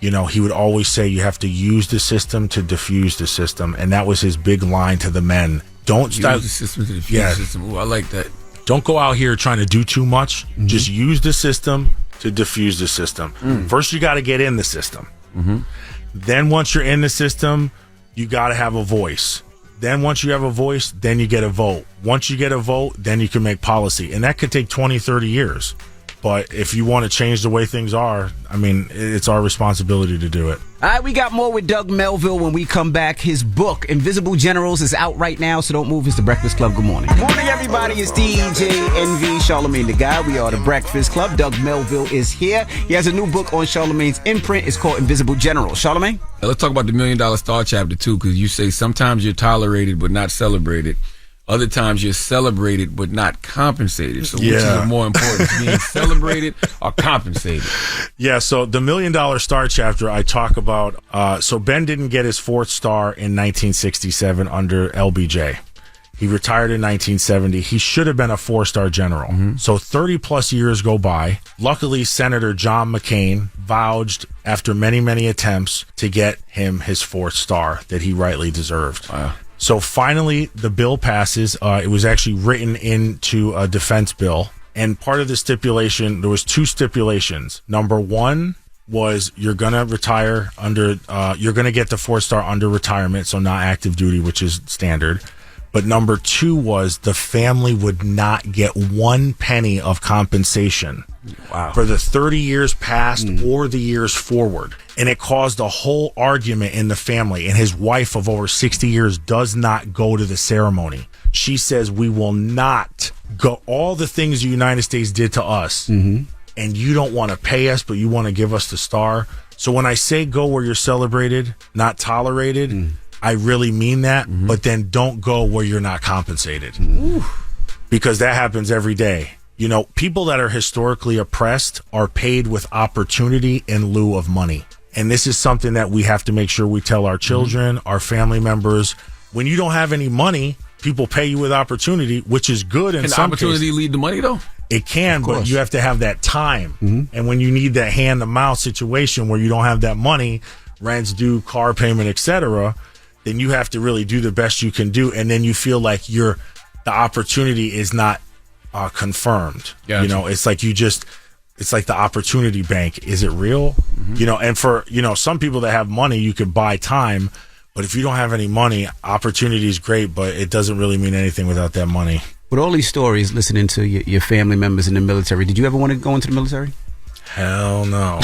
he would always say you have to use the system to diffuse the system. And that was his big line to the men. Don't start the system to diffuse the system. Ooh, I like that. Don't go out here trying to do too much. Just use the system to diffuse the system. First, you got to get in the system. Then once you're in the system, you got to have a voice. Then once you have a voice, then you get a vote. Once you get a vote, then you can make policy. And that could take 20, 30 years. But if you want to change the way things are, it's our responsibility to do it. All right, we got more with Doug Melville when we come back. His book, Invisible Generals, is out right now, so don't move. It's The Breakfast Club. Good morning. Good morning, everybody. It's DJ NV, Charlamagne the Guy. We are The Breakfast Club. Doug Melville is here. He has a new book on Charlamagne's imprint. It's called Invisible Generals. Charlamagne? Now, let's talk about the $1 Million Star chapter, too, because you say sometimes you're tolerated but not celebrated. Other times you're celebrated but not compensated. So which is more important, being celebrated or compensated? Yeah, so the $1 Million Star chapter I talk about, so Ben didn't get his 4th star in 1967 under LBJ. He retired in 1970. He should have been a 4-star general. So 30 plus years go by. Luckily, Senator John McCain vouched after many, many attempts to get him his 4th star that he rightly deserved. Wow. So finally, the bill passes. It was actually written into a defense bill. And part of the stipulation, there was 2 stipulations. Number 1 was you're going to retire you're going to get the 4-star under retirement, so not active duty, which is standard. But number 2 was the family would not get 1 penny of compensation for the 30 years past or the years forward. And it caused a whole argument in the family. And his wife of over 60 years does not go to the ceremony. She says, we will not go. All the things the United States did to us, and you don't want to pay us, but you want to give us the star. So when I say go where you're celebrated, not tolerated, I really mean that, but then don't go where you're not compensated. Because that happens every day. You know, people that are historically oppressed are paid with opportunity in lieu of money. And this is something that we have to make sure we tell our children, our family members. When you don't have any money, people pay you with opportunity, which is good in some cases. Can opportunity lead to money, though? It can, but you have to have that time. And when you need that hand-to-mouth situation where you don't have that money, rents due, car payment, etc., then you have to really do the best you can do. And then you feel like the opportunity is not confirmed. Gotcha. You know, it's like it's like the opportunity bank. Is it real? You know, and for, you know, some people that have money, you could buy time. But if you don't have any money, opportunity is great, but it doesn't really mean anything without that money. With all these stories, listening to your family members in the military, did you ever want to go into the military? Hell no.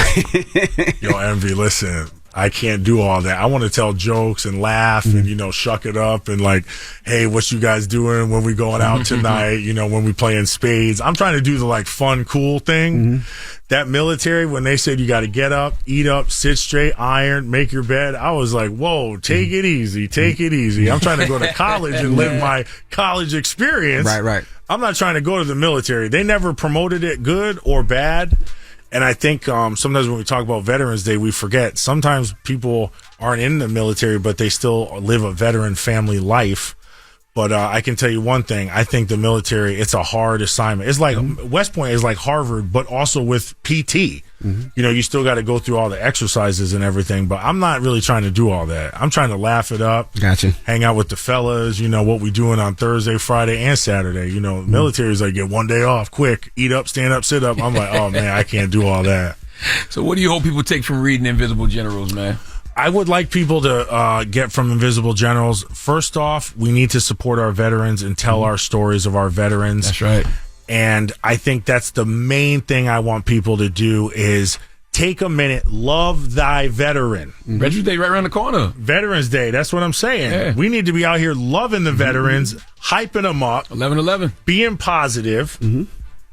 Yo, Envy, listen, I can't do all that. I want to tell jokes and laugh and, you know, shuck it up and like, hey, what you guys doing when we going out tonight? You know, when we playing spades. I'm trying to do the like fun, cool thing. That military, when they said you got to get up, eat up, sit straight, iron, make your bed, I was like, whoa, take it easy, take it easy. I'm trying to go to college and live my college experience. Right. I'm not trying to go to the military. They never promoted it good or bad. And I think sometimes when we talk about Veterans Day, we forget sometimes people aren't in the military, but they still live a veteran family life. But I can tell you one thing. I think the military, it's a hard assignment. It's like West Point is like Harvard, but also with PT. You know, you still got to go through all the exercises and everything. But I'm not really trying to do all that. I'm trying to laugh it up. Gotcha. Hang out with the fellas. You know, what we doing on Thursday, Friday, and Saturday. You know, military is like, get one day off, quick. Eat up, stand up, sit up. I'm like, oh, man, I can't do all that. So what do you hope people take from reading Invisible Generals, man? I would like people to get from Invisible Generals. First off, we need to support our veterans and tell our stories of our veterans. That's right. And I think that's the main thing I want people to do is take a minute, love thy veteran. Veterans Day right around the corner. Veterans Day, that's what I'm saying. Yeah. We need to be out here loving the veterans, hyping them up. 11/11. Being positive.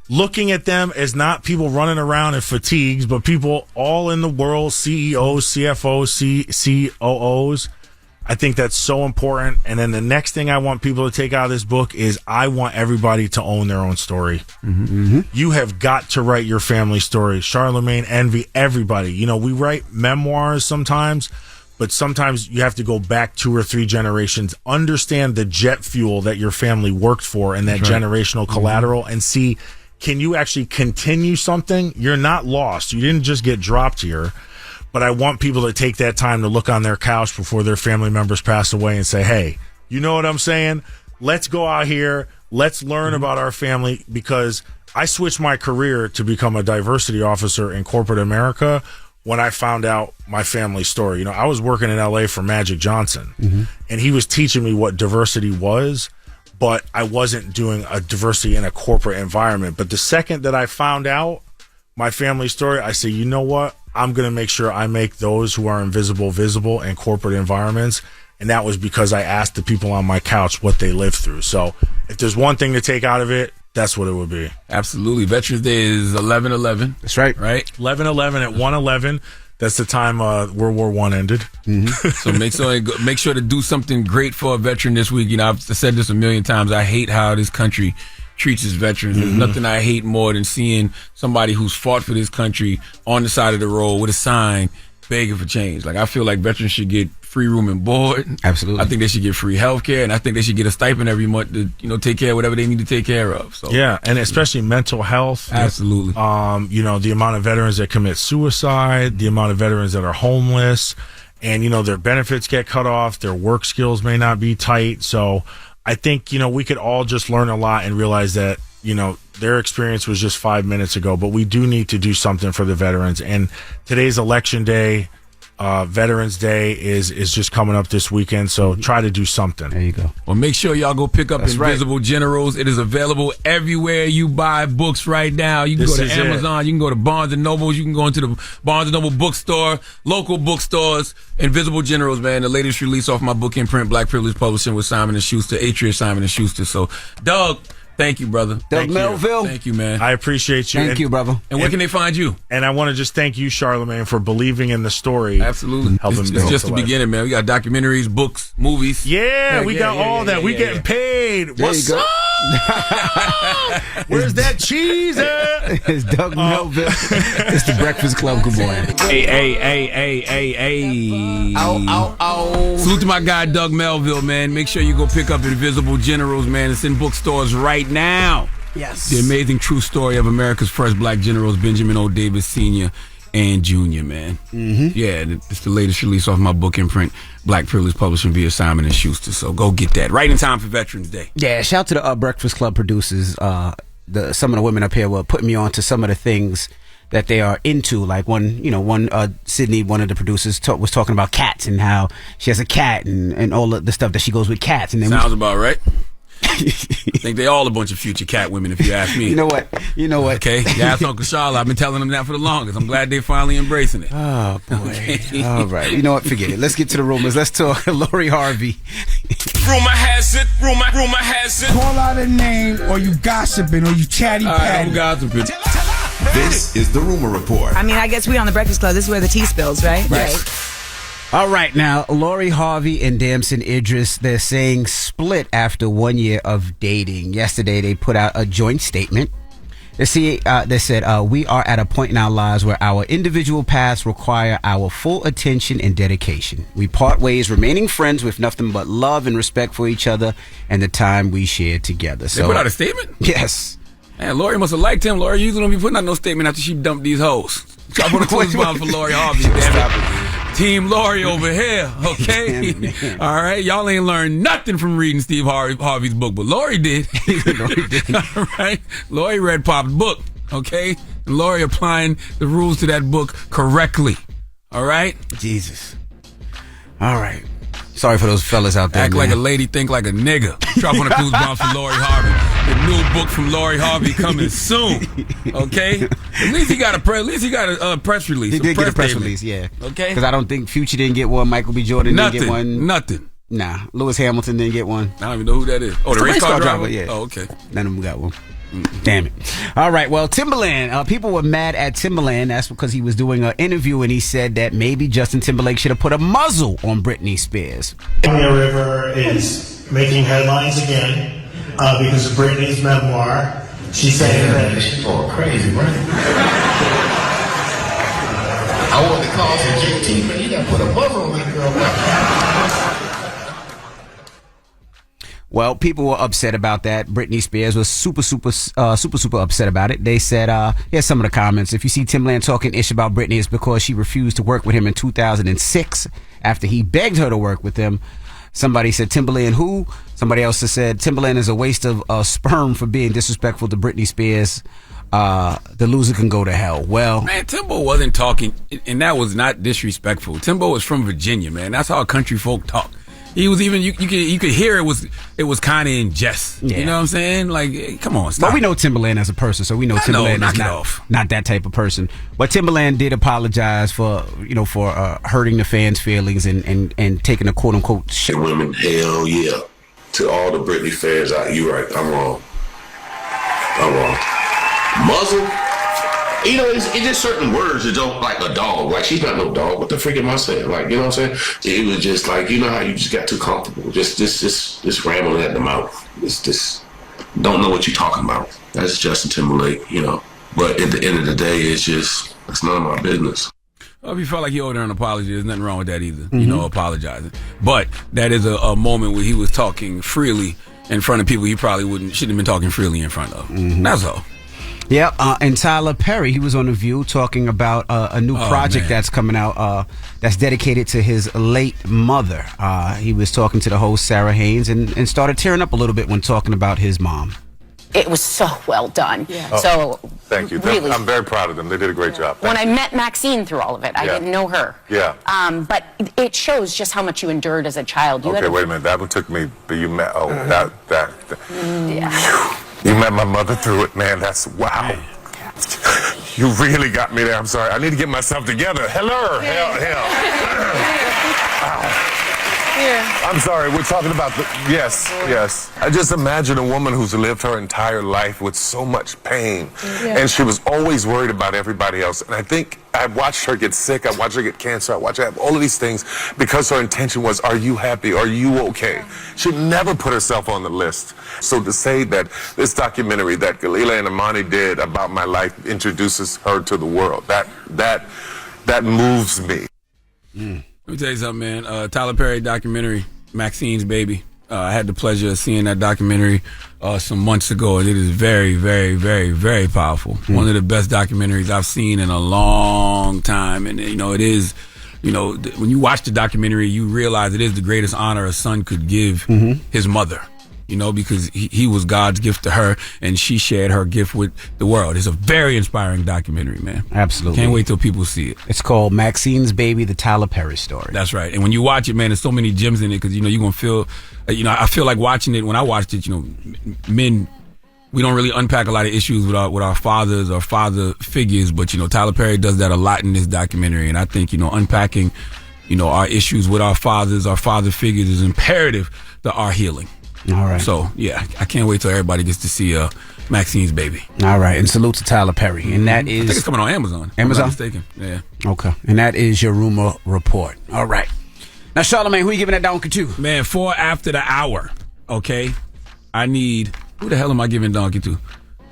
Looking at them as not people running around in fatigues, but people all in the world, CEOs, CFOs, COOs. I think that's so important. And then the next thing I want people to take out of this book is I want everybody to own their own story. You have got to write your family story. Charlamagne, Envy, everybody. You know, we write memoirs sometimes, but sometimes you have to go back 2 or 3 generations, understand the jet fuel that your family worked for and that generational collateral and see, can you actually continue something? You're not lost. You didn't just get dropped here. But I want people to take that time to look on their couch before their family members pass away and say, hey, you know what I'm saying? Let's go out here. Let's learn about our family, because I switched my career to become a diversity officer in corporate America when I found out my family story. You know, I was working in LA for Magic Johnson, and he was teaching me what diversity was, but I wasn't doing a diversity in a corporate environment. But the second that I found out my family story, I said, you know what? I'm going to make sure I make those who are invisible visible in corporate environments. And that was because I asked the people on my couch what they lived through. So if there's one thing to take out of it, that's what it would be. Absolutely. Veterans Day is 11/11. That's right. Right? 11/11 at 1/11. That's the time World War I ended. So make sure to do something great for a veteran this week. You know, I've said this a million times. I hate how this country treats its veterans. There's nothing I hate more than seeing somebody who's fought for this country on the side of the road with a sign begging for change. Like, I feel like veterans should get free room and board. Absolutely. I think they should get free health care, and I think they should get a stipend every month to, you know, take care of whatever they need to take care of. So yeah, and especially mental health. Absolutely. You know, the amount of veterans that commit suicide, the amount of veterans that are homeless, and, you know, their benefits get cut off, their work skills may not be tight. So I think, you know, we could all just learn a lot and realize that, you know, their experience was just 5 minutes ago, but we do need to do something for the veterans. And today's election day, Veterans Day is just coming up this weekend, so try to do something. There you go. Well, make sure y'all go pick up Invisible Generals. It is available everywhere you buy books right now. You can go to Amazon, you can go to Barnes & Nobles, you can go into the Barnes & Noble bookstore, local bookstores. Invisible Generals, man, the latest release off my book imprint, Black Privilege Publishing with Simon & Schuster, Atria Simon & Schuster. So, Doug, Thank you, brother. Doug Melville. Thank you, man. I appreciate you. Thank you, brother. And where can they find you? And I want to just thank you, Charlamagne, for believing in the story. Absolutely. It's just the beginning, man. We got documentaries, books, movies. Yeah, we got all that. We getting paid. What's up? Where's that cheese at? It's Doug Melville. It's the Breakfast Club. Good morning. Hey. Ow. Salute to my guy, Doug Melville, man. Make sure you go pick up Invisible Generals, man. It's in bookstores right now. Yes. The amazing true story of America's first black generals, Benjamin O. Davis Sr. and Jr., man. Mm-hmm. Yeah, it's the latest release off my book imprint, Black Privilege, publishing via Simon & Schuster. So go get that. Right in time for Veterans Day. Yeah, shout out to the Breakfast Club producers. Some of the women up here were putting me on to some of the things that they are into. Like Sydney, one of the producers, was talking about cats and how she has a cat and all of the stuff that she goes with cats. And then sounds about right. I think they all a bunch of future cat women, if you ask me. You know what? Okay, you ask Uncle Charlotte. I've been telling them that for the longest. I'm glad they're finally embracing it. Oh, boy. Okay. All right. You know what? Forget it. Let's get to the rumors. Let's talk Lori Harvey. Rumor has it. Rumor has it. Call out a name, or you gossiping, or you chatty patty. I'm gossiping. This is the Rumor Report. I mean, I guess we on the Breakfast Club. This is where the tea spills, right? Right. All right, now, Lori Harvey and Damson Idris, they're saying split after 1 year of dating. Yesterday, they put out a joint statement. They said, we are at a point in our lives where our individual paths require our full attention and dedication. We part ways remaining friends with nothing but love and respect for each other and the time we share together. They put out a statement? Yes. Man, Lori must have liked him. Lori usually don't be putting out no statement after she dumped these hoes. Drop on the close bomb for Lori Harvey, damn it. Team Lori over here, okay? All right, y'all ain't learned nothing from reading Steve Harvey's book, but Lori did. All right, Lori read Pop's book, okay? And Lori applying the rules to that book correctly, all right? Jesus. All right. Sorry for those fellas out there. Act like a lady, think like a nigga. Drop on the clues bomb for Lori Harvey. The new book from Lori Harvey coming soon. Okay? At least he got a press release. He did get a press release, yeah. Okay? Because I don't think Future didn't get one. Michael B. Jordan didn't get one. Nothing. Nah. Lewis Hamilton didn't get one. I don't even know who that is. Oh, the race car driver? Yeah. Oh, okay. None of them got one. Damn it. All right, well, Timbaland. People were mad at Timbaland. That's because he was doing an interview and he said that maybe Justin Timberlake should have put a muzzle on Britney Spears. California River is making headlines again because of Britney's memoir. She's saying that she's going crazy, right? I want to call for JT, but you got to put a muzzle on that girl. Well, people were upset about that. Britney Spears was super upset about it. They said, here's some of the comments. If you see Timbaland talking ish about Britney, it's because she refused to work with him in 2006 after he begged her to work with him. Somebody said, Timbaland who? Somebody else has said, Timbaland is a waste of sperm for being disrespectful to Britney Spears. The loser can go to hell. Well, man, Timbo wasn't talking, and that was not disrespectful. Timbo was from Virginia, man. That's how country folk talk. He was even you could hear it was kind of in jest. Yeah. You know what I'm saying? Like, come on, stop. But we know Timbaland as a person, so we know Timbaland is not that type of person. But Timbaland did apologize for hurting the fans' feelings and taking a quote unquote shit. Women, hell yeah. To all the Britney fans out, you right. I'm wrong. Muzzle. You know, it's just certain words that don't, like a dog. Like, she's not no dog. What the freak am I saying? Like, you know what I'm saying? It was just like, you know how you just got too comfortable. Just rambling at the mouth. Just don't know what you're talking about. That's Justin Timberlake, you know. But at the end of the day, it's none of my business. Well, if you felt like he owed her an apology, there's nothing wrong with that either. Mm-hmm. Apologizing. But that is a moment where he was talking freely in front of people he probably shouldn't have been talking freely in front of. Mm-hmm. That's all. Yeah, and Tyler Perry, he was on The View talking about a new project that's coming out that's dedicated to his late mother. He was talking to the host, Sarah Haynes, and started tearing up a little bit when talking about his mom. It was so well done. Yeah. So thank you. Really, I'm very proud of them. They did a great job. When I met Maxine through all of it, I didn't know her. Yeah. But it shows just how much you endured as a child. Okay, wait a minute. That one took me. But you met. Oh, that. Yeah. You met my mother through it, man. That's wow. You really got me there. I'm sorry. I need to get myself together. Hell. I'm sorry, we're talking about yes. I just imagine a woman who's lived her entire life with so much pain, and she was always worried about everybody else. And I think I watched her get sick, I watched her get cancer, I watched her have all of these things because her intention was, are you happy? Are you okay? She never put herself on the list. So to say that this documentary that Galila and Imani did about my life introduces her to the world, that moves me. Let me tell you something, man. Tyler Perry documentary, Maxine's Baby. I had the pleasure of seeing that documentary some months ago, and it is very, very, very, very powerful. One of the best documentaries I've seen in a long time. And, it is, when you watch the documentary, you realize it is the greatest honor a son could give his mother. Because he was God's gift to her, and she shared her gift with the world. It's a very inspiring documentary, man. Absolutely. Can't wait till people see it. It's called Maxine's Baby, the Tyler Perry story. That's right. And when you watch it, man, there's so many gems in it because, you're going to feel, I feel like watching it, when I watched it, men, we don't really unpack a lot of issues with our fathers or father figures, but, Tyler Perry does that a lot in this documentary. And I think, unpacking, our issues with our fathers, our father figures is imperative to our healing. All right. So, yeah, I can't wait till everybody gets to see Maxine's Baby. All right. And salute to Tyler Perry. And that is... I think it's coming on Amazon. Amazon? If I'm not mistaken. Yeah. Okay. And that is your rumor report. All right. Now, Charlamagne, who you giving that donkey to? Man, 4 after the hour. Okay? I need... Who the hell am I giving donkey to?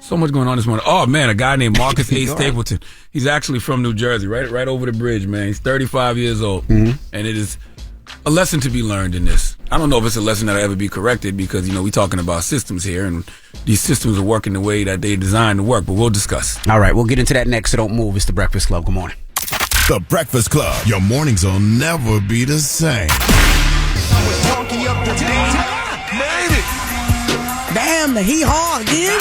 So much going on this morning. Oh, man, a guy named Marcus A. Stapleton. He's actually from New Jersey, right over the bridge, man. He's 35 years old. And it is... a lesson to be learned in this. I don't know if it's a lesson that'll ever be corrected because, we're talking about systems here and these systems are working the way that they're designed to work, but we'll discuss. All right, we'll get into that next, so don't move. It's The Breakfast Club. Good morning. The Breakfast Club. Your mornings will never be the same. Damn, the hee-haw again.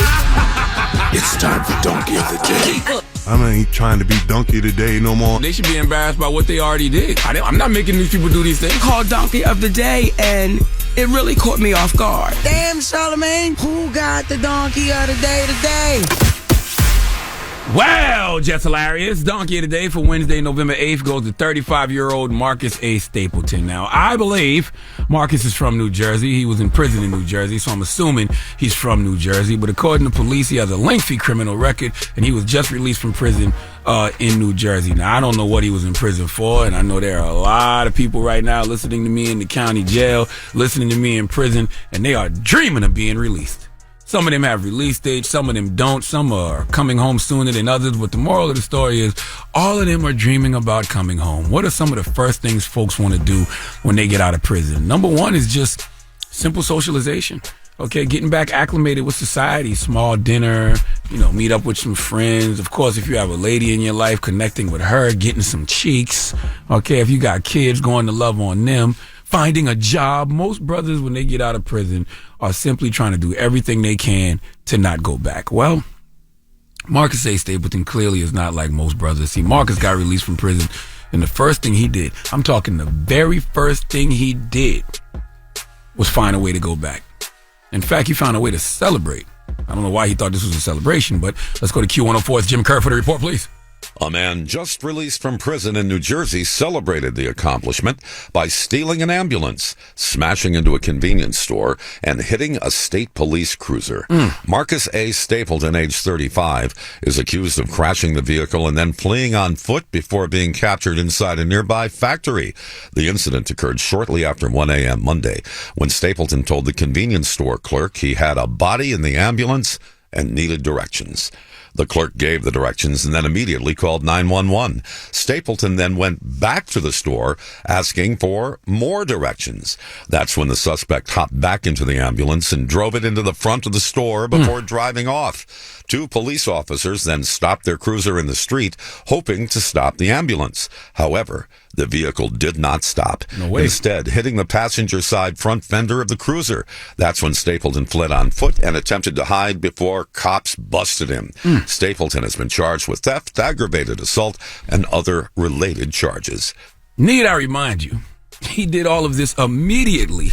It's time for Donkey of the Day. I ain't trying to be donkey today no more. They should be embarrassed by what they already did. I'm not making these people do these things. Called Donkey of the Day, and it really caught me off guard. Damn, Charlamagne, who got the Donkey of the Day today? Well, just hilarious. Donkey of the Day for Wednesday, November 8th goes to 35-year-old Marcus A. Stapleton. Now, I believe Marcus is from New Jersey. He was in prison in New Jersey, so I'm assuming he's from New Jersey. But according to police, he has a lengthy criminal record, and he was just released from prison in New Jersey. Now, I don't know what he was in prison for, and I know there are a lot of people right now listening to me in the county jail, listening to me in prison, and they are dreaming of being released. Some of them have release dates, some of them don't, some are coming home sooner than others, but the moral of the story is all of them are dreaming about coming home. What are some of the first things folks want to do when they get out of prison? Number one is just simple socialization. Okay, getting back acclimated with society, small dinner, meet up with some friends. Of course, if you have a lady in your life, connecting with her, getting some cheeks. Okay, if you got kids, going to love on them. Finding a job. Most brothers, when they get out of prison, are simply trying to do everything they can to not go back. Well, Marcus A. Stapleton clearly is not like most brothers. See, Marcus got released from prison, and the first thing he did, I'm talking the very first thing he did, was find a way to go back. In fact, he found a way to celebrate. I don't know why he thought this was a celebration, but let's go to Q104's Jim Kerr for the report, please. A man just released from prison in New Jersey celebrated the accomplishment by stealing an ambulance, smashing into a convenience store, and hitting a state police cruiser. Marcus A. Stapleton, age 35, is accused of crashing the vehicle and then fleeing on foot before being captured inside a nearby factory. The incident occurred shortly after 1 a.m. Monday, when Stapleton told the convenience store clerk he had a body in the ambulance and needed directions. The clerk gave the directions and then immediately called 911. Stapleton then went back to the store asking for more directions. That's when the suspect hopped back into the ambulance and drove it into the front of the store before driving off. 2 police officers then stopped their cruiser in the street, hoping to stop the ambulance. However, the vehicle did not stop, instead hitting the passenger side front fender of the cruiser. That's when Stapleton fled on foot and attempted to hide before cops busted him. Stapleton has been charged with theft, aggravated assault, and other related charges. Need I remind you, he did all of this immediately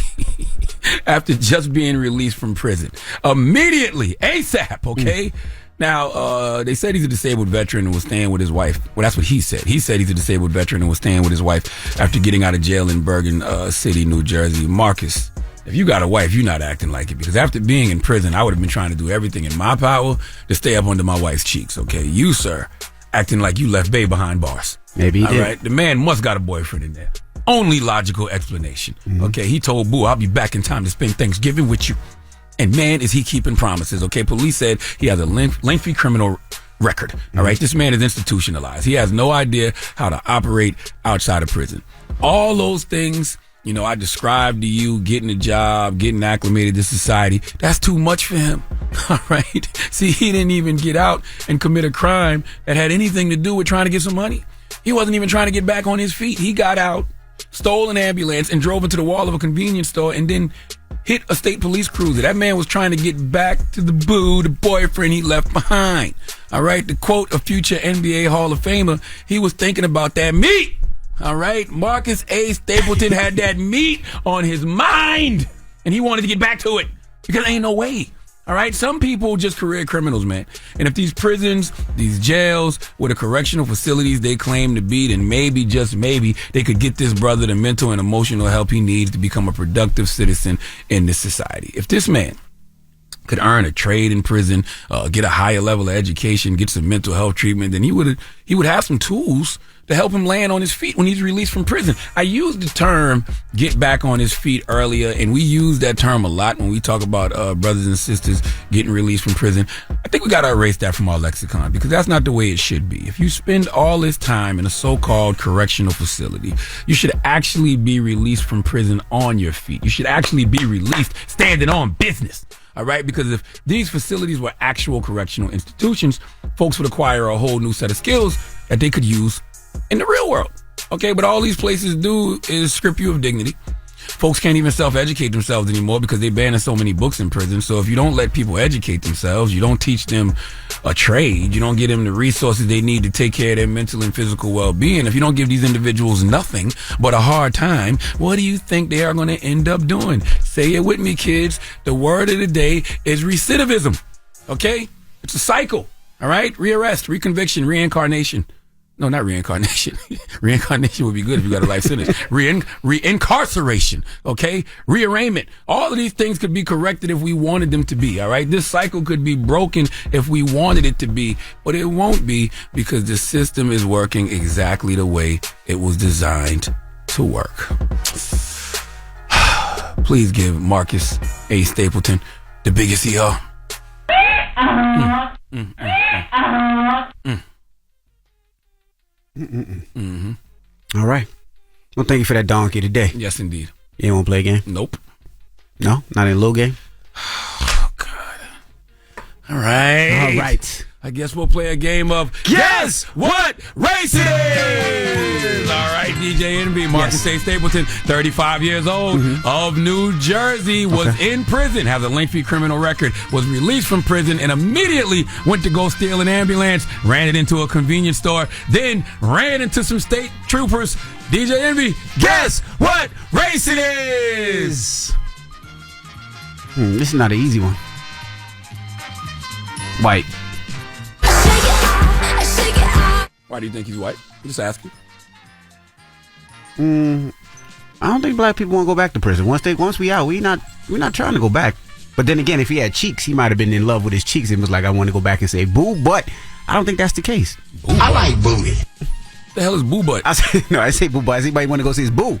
after just being released from prison. Immediately, ASAP, okay? Now, they said he's a disabled veteran and was staying with his wife. Well, that's what he said. He said he's a disabled veteran and was staying with his wife after getting out of jail in Bergen City, New Jersey. Marcus, if you got a wife, you're not acting like it, because after being in prison, I would have been trying to do everything in my power to stay up under my wife's cheeks, okay? You, sir, acting like you left Bae behind bars. Maybe he did. All right? The man must got a boyfriend in there. Only logical explanation, okay? He told Boo, I'll be back in time to spend Thanksgiving with you. And man, is he keeping promises, okay? Police said he has a lengthy criminal record, all right? This man is institutionalized. He has no idea how to operate outside of prison. All those things, you know, I described to you, getting a job, getting acclimated to society, that's too much for him, all right? See, he didn't even get out and commit a crime that had anything to do with trying to get some money. He wasn't even trying to get back on his feet. He got out, stole an ambulance, and drove into the wall of a convenience store and then hit a state police cruiser. That man was trying to get back to the boo, the boyfriend he left behind. All right, to quote a future NBA Hall of Famer, he was thinking about that meat. All right, Marcus A. Stapleton had that meat on his mind, and he wanted to get back to it because ain't no way. All right, some people just career criminals, man. And if these prisons, these jails, were the correctional facilities they claim to be, then maybe, just maybe, they could get this brother the mental and emotional help he needs to become a productive citizen in this society. If this man could earn a trade in prison, get a higher level of education, get some mental health treatment, then he would have some tools to help him land on his feet when he's released from prison. I used the term get back on his feet earlier, and we use that term a lot when we talk about brothers and sisters getting released from prison. I think we got to erase that from our lexicon, because that's not the way it should be. If you spend all this time in a so-called correctional facility, you should actually be released from prison on your feet. You should actually be released standing on business. All right, because if these facilities were actual correctional institutions, folks would acquire a whole new set of skills that they could use in the real world. Okay, but all these places do is strip you of dignity. Folks can't even self-educate themselves anymore because they banning so many books in prison. So if you don't let people educate themselves, you don't teach them a trade, you don't give them the resources they need to take care of their mental and physical well-being, if you don't give these individuals nothing but a hard time, what do you think they are going to end up doing? Say it with me, kids. The word of the day is recidivism. Okay? It's a cycle. All right? Rearrest, reconviction, reincarnation. No, not reincarnation. Reincarnation would be good if you got a life sentence. Reincarceration, okay? Rearrangement. All of these things could be corrected if we wanted them to be, all right? This cycle could be broken if we wanted it to be, but it won't be because the system is working exactly the way it was designed to work. Please give Marcus A. Stapleton the biggest ER. All right. Well, thank you for that donkey today. Yes, indeed. You want to play a game? Nope. No? Not in a little game? Oh, God. All right. All right. I guess we'll play a game of Guess What Race It Is! All right, DJ NB, Marcus A. Stapleton, 35 years old, of New Jersey, was in prison, has a lengthy criminal record, was released from prison, and immediately went to go steal an ambulance, ran it into a convenience store, then ran into some state troopers. DJ NB, guess what race it is? This is not an easy one. White. Why do you think he's white? I'm just asking. I don't think black people want to go back to prison. Once we out, we're not trying to go back. But then again, if he had cheeks, he might have been in love with his cheeks and was like, I want to go back and say boo. But I don't think that's the case. I like booty. The hell is boo butt? I say boo butt. Anybody want to go see his boo?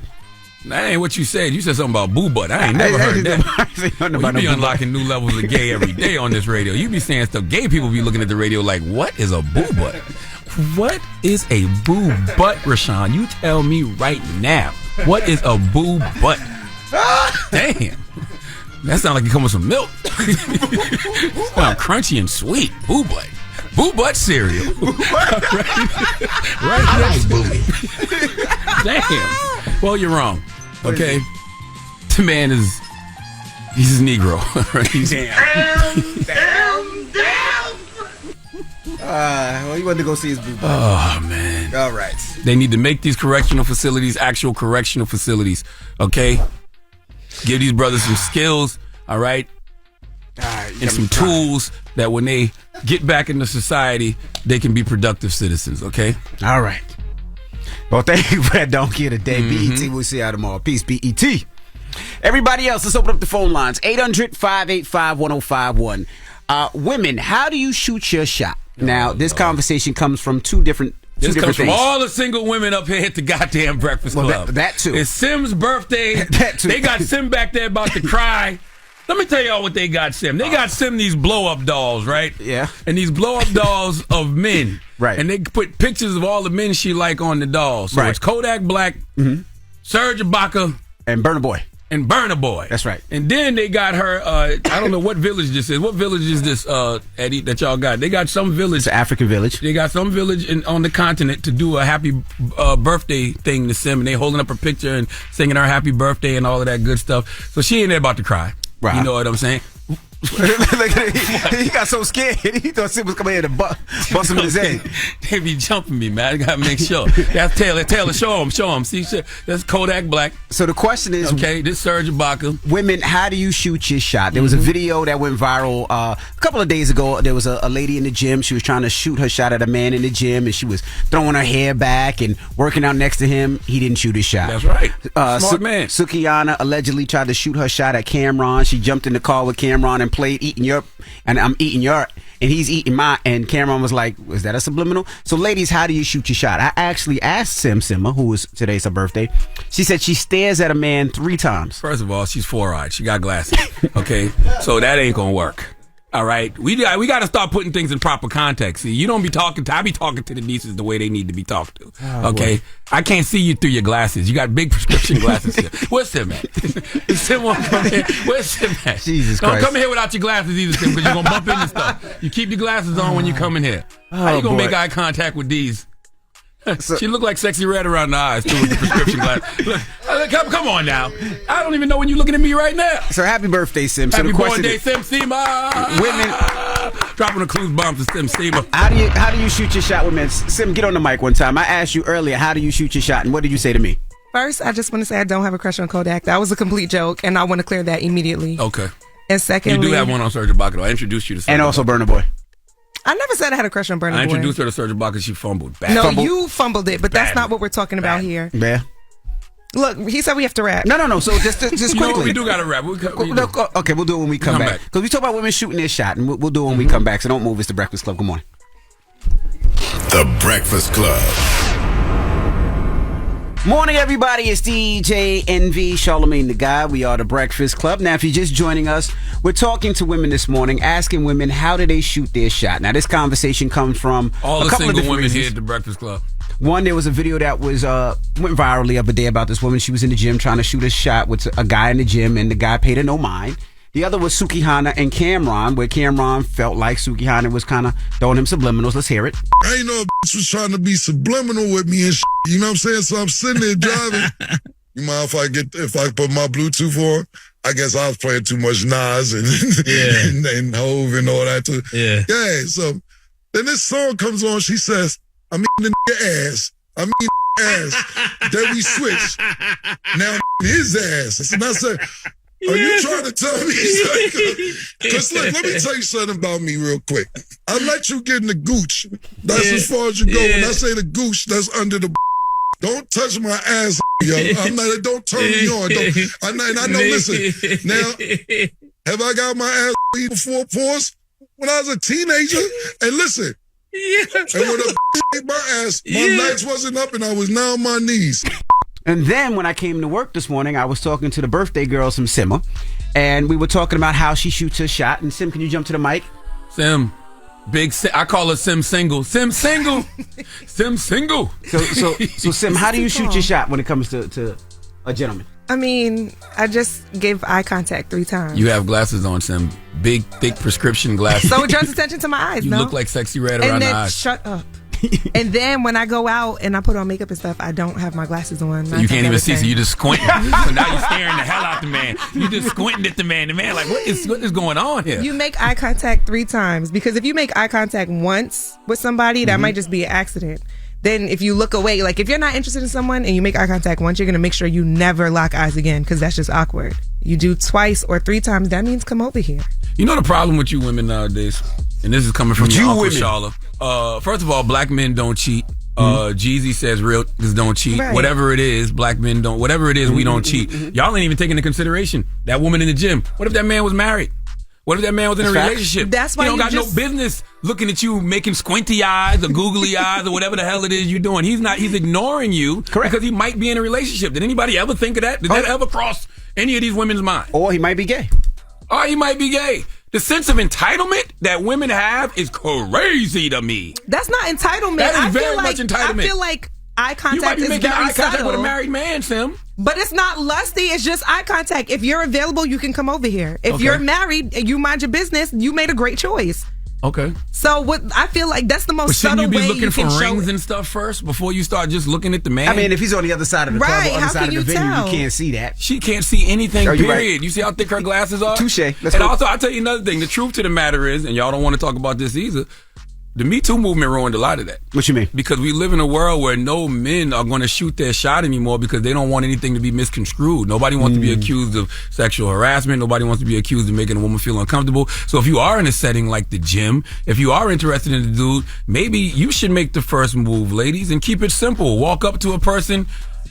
That ain't what you said. You said something about boo butt. I ain't never heard that. You be unlocking new levels of gay every day on this radio. You be saying stuff. Gay people be looking at the radio like, what is a boo butt? What is a boo butt, Rashawn? You tell me right now. What is a boo butt? Damn. That sounds like you come with some milk. Sound crunchy and sweet. Boo butt. Boo butt cereal. right next to it. Damn. Well, you're wrong. Okay? The man is... He's a Negro. Right? Damn. Well, you wanted to go see his boo butt. Oh, man. All right. They need to make these correctional facilities actual correctional facilities. Okay? Give these brothers some skills. All right? And some tools that when they get back into society, they can be productive citizens, okay? All right. Well, thank you for that donkey of the day. BET, we'll see you tomorrow. Peace, BET. Everybody else, let's open up the phone lines. 800-585-1051. Women, how do you shoot your shot? Now, this conversation comes from two different This comes from things. all the single women up here at the goddamn Breakfast Club. Well, that too. It's Sim's birthday. That too. They got Sim back there about to cry. Let me tell y'all what they got Sim. They got Sim these blow-up dolls, right? Yeah. And these blow-up dolls of men. Right. And they put pictures of all the men she like on the dolls. So Right. it's Kodak Black, Serge Ibaka, and Burna Boy. And Burna Boy. That's right. And then they got her, I don't know what village this is. What village is this, Eddie, that y'all got? They got some village. It's an African village. They got some village on the continent to do a happy birthday thing to Sim. And they holding up her picture and singing her happy birthday and all of that good stuff. So she ain't there about to cry. Right. You know what I'm saying? He got so scared. He thought Sim was coming here to bust him in his head. They be jumping me, man. I gotta make sure. That's Taylor. Taylor, show him. See, that's Kodak Black. So the question is, okay, this Serge Ibaka. Women, how do you shoot your shot? There was a video that went viral a couple of days ago. There was a lady in the gym. She was trying to shoot her shot at a man in the gym, and she was throwing her hair back and working out next to him. He didn't shoot his shot. That's right. Smart man. Sukiyana allegedly tried to shoot her shot at Cameron. She jumped in the car with Cameron and played eating your, and I'm eating your, and he's eating mine. And Cameron was like, "Was that a subliminal?" So, ladies, how do you shoot your shot? I actually asked Simma, who was today's her birthday. She said she stares at a man 3 times. First of all, she's 4-eyed. She got glasses. Okay, so that ain't gonna work. All right, we got to start putting things in proper context. See, you don't be talking to. I be talking to the nieces the way they need to be talked to. Okay, I can't see you through your glasses. You got big prescription glasses. Here. Where's Sim at? Sim won't come here. Where's Sim at? Jesus Don't Christ. come here without your glasses either, Sim, because you're gonna bump into stuff. You keep your glasses on when you come in here. How you gonna make eye contact with these? She looked like Sexy Red around the eyes too with the prescription glasses. Look, come on now. I don't even know when you're looking at me right now. So happy birthday, Sim. So Happy the question birthday, is, Sim Sema. Women, dropping the clues bombs to Sim Sema. how do you shoot your shot with men? Sim, get on the mic one time. I asked you earlier, how do you shoot your shot, and what did you say to me? First, I just want to say I don't have a crush on Kodak. That was a complete joke, and I want to clear that immediately. Okay. And secondly, You do have one on Serge Ibaka. I introduced you to Serge And also Ibaka. Burna Boy. I never said I had a crush on Burna Boy. I introduced her to Serge Ibaka. She fumbled. Bad. No, you fumbled it, but that's not what we're talking about here. Yeah. Look, he said we have to rap. No. So just You quickly. know what? We do got to rap. Okay, we'll do it when we come back. Because we talk about women shooting their shot, and we'll do it when we come back. So don't move. It's the Breakfast Club. Good morning. The Breakfast Club. Morning, everybody. It's DJ NV, Charlamagne the Guy. We are the Breakfast Club. Now, if you're just joining us, we're talking to women this morning, asking women how do they shoot their shot. Now, this conversation comes from All a the couple of single different women reasons. here at the Breakfast Club. One, there was a video that was went virally the other day about this woman. She was in the gym trying to shoot a shot with a guy in the gym, and the guy paid her no mind. The other was Sukihana and Cameron, where Cameron felt like Sukihana was kind of throwing him subliminals. Let's hear it. I ain't know a bitch was trying to be subliminal with me and shit. You know what I'm saying? So I'm sitting there driving. You mind if I put my Bluetooth on? I guess I was playing too much Nas and and Hove and all that too. Yeah. Yeah. So then this song comes on. She says, "I'm eating the ass. I'm eating ass." Then we switch. Now I'm eating his ass. And I said, "Are you trying to tell me?" Because look, let me tell you something about me real quick. I let you get in the gooch. That's as far as you go. When I say the gooch, that's under the. Don't touch my ass, yo. I'm not. Don't turn me on. And I know. Listen, now, have I got my ass eaten before? Pause. When I was a teenager, and listen. And when a ate my ass, my nights wasn't up, and I was now on my knees. And then when I came to work this morning, I was talking to the birthday girl, some Simma, and we were talking about how she shoots her shot. And Sim, can you jump to the mic? Sim. I call her Sim Single. Sim Single. Sim Single. So Sim, how do you shoot your shot when it comes to a gentleman? I mean, I just gave eye contact 3 times. You have glasses on, Sim. Big, thick prescription glasses. So it draws attention to my eyes, You no? look like Sexy Red around and the then, eyes. shut up. And then when I go out and I put on makeup and stuff, I don't have my glasses on. So you can't even see, so you just squinting. So now you're staring the hell out the man. You just squinting at the man. The man like, what is going on here? You make eye contact 3 times, because if you make eye contact once with somebody, that might just be an accident. Then if you look away, like if you're not interested in someone and you make eye contact once, you're going to make sure you never lock eyes again, because that's just awkward. You do twice or 3 times, that means come over here. You know the problem with you women nowadays, and this is coming from your Uncle women. Charla. First of all, black men don't cheat. Jeezy says real niggas don't cheat. Right. Whatever it is, black men don't. Whatever it is, we don't cheat. Y'all ain't even taking into consideration that woman in the gym. What if that man was married? What if that man was in a relationship? That's why he don't you got no business looking at you making squinty eyes or googly eyes or whatever the hell it is you're doing. He's ignoring you because he might be in a relationship. Did anybody ever think of that? Did that ever cross any of these women's mind? Or he might be gay. Or he might be gay. The sense of entitlement that women have is crazy to me. That's not entitlement. That is very much entitlement. I feel like eye You might contact be is making very eye contact subtle. with a married man, Sim. But it's not lusty. It's just eye contact. If you're available, you can come over here. If you're married and you mind your business, you made a great choice. Okay. So what I feel like that's the most But shouldn't subtle you be way looking you for can show rings it. and stuff first before you start just looking at the man? I mean, if he's on the other side of the club Right, or other how side of can the you venue, tell? you can't see that. She can't see anything, Oh, you're period. right. You see how thick her glasses are? Touche. Let's And go. also, I'll tell you another thing. The truth to the matter is, and y'all don't want to talk about this either, the Me Too movement ruined a lot of that. What you mean? Because we live in a world where no men are going to shoot their shot anymore because they don't want anything to be misconstrued. Nobody wants to be accused of sexual harassment. Nobody wants to be accused of making a woman feel uncomfortable. So if you are in a setting like the gym, if you are interested in the dude, maybe you should make the first move, ladies, and keep it simple. Walk up to a person,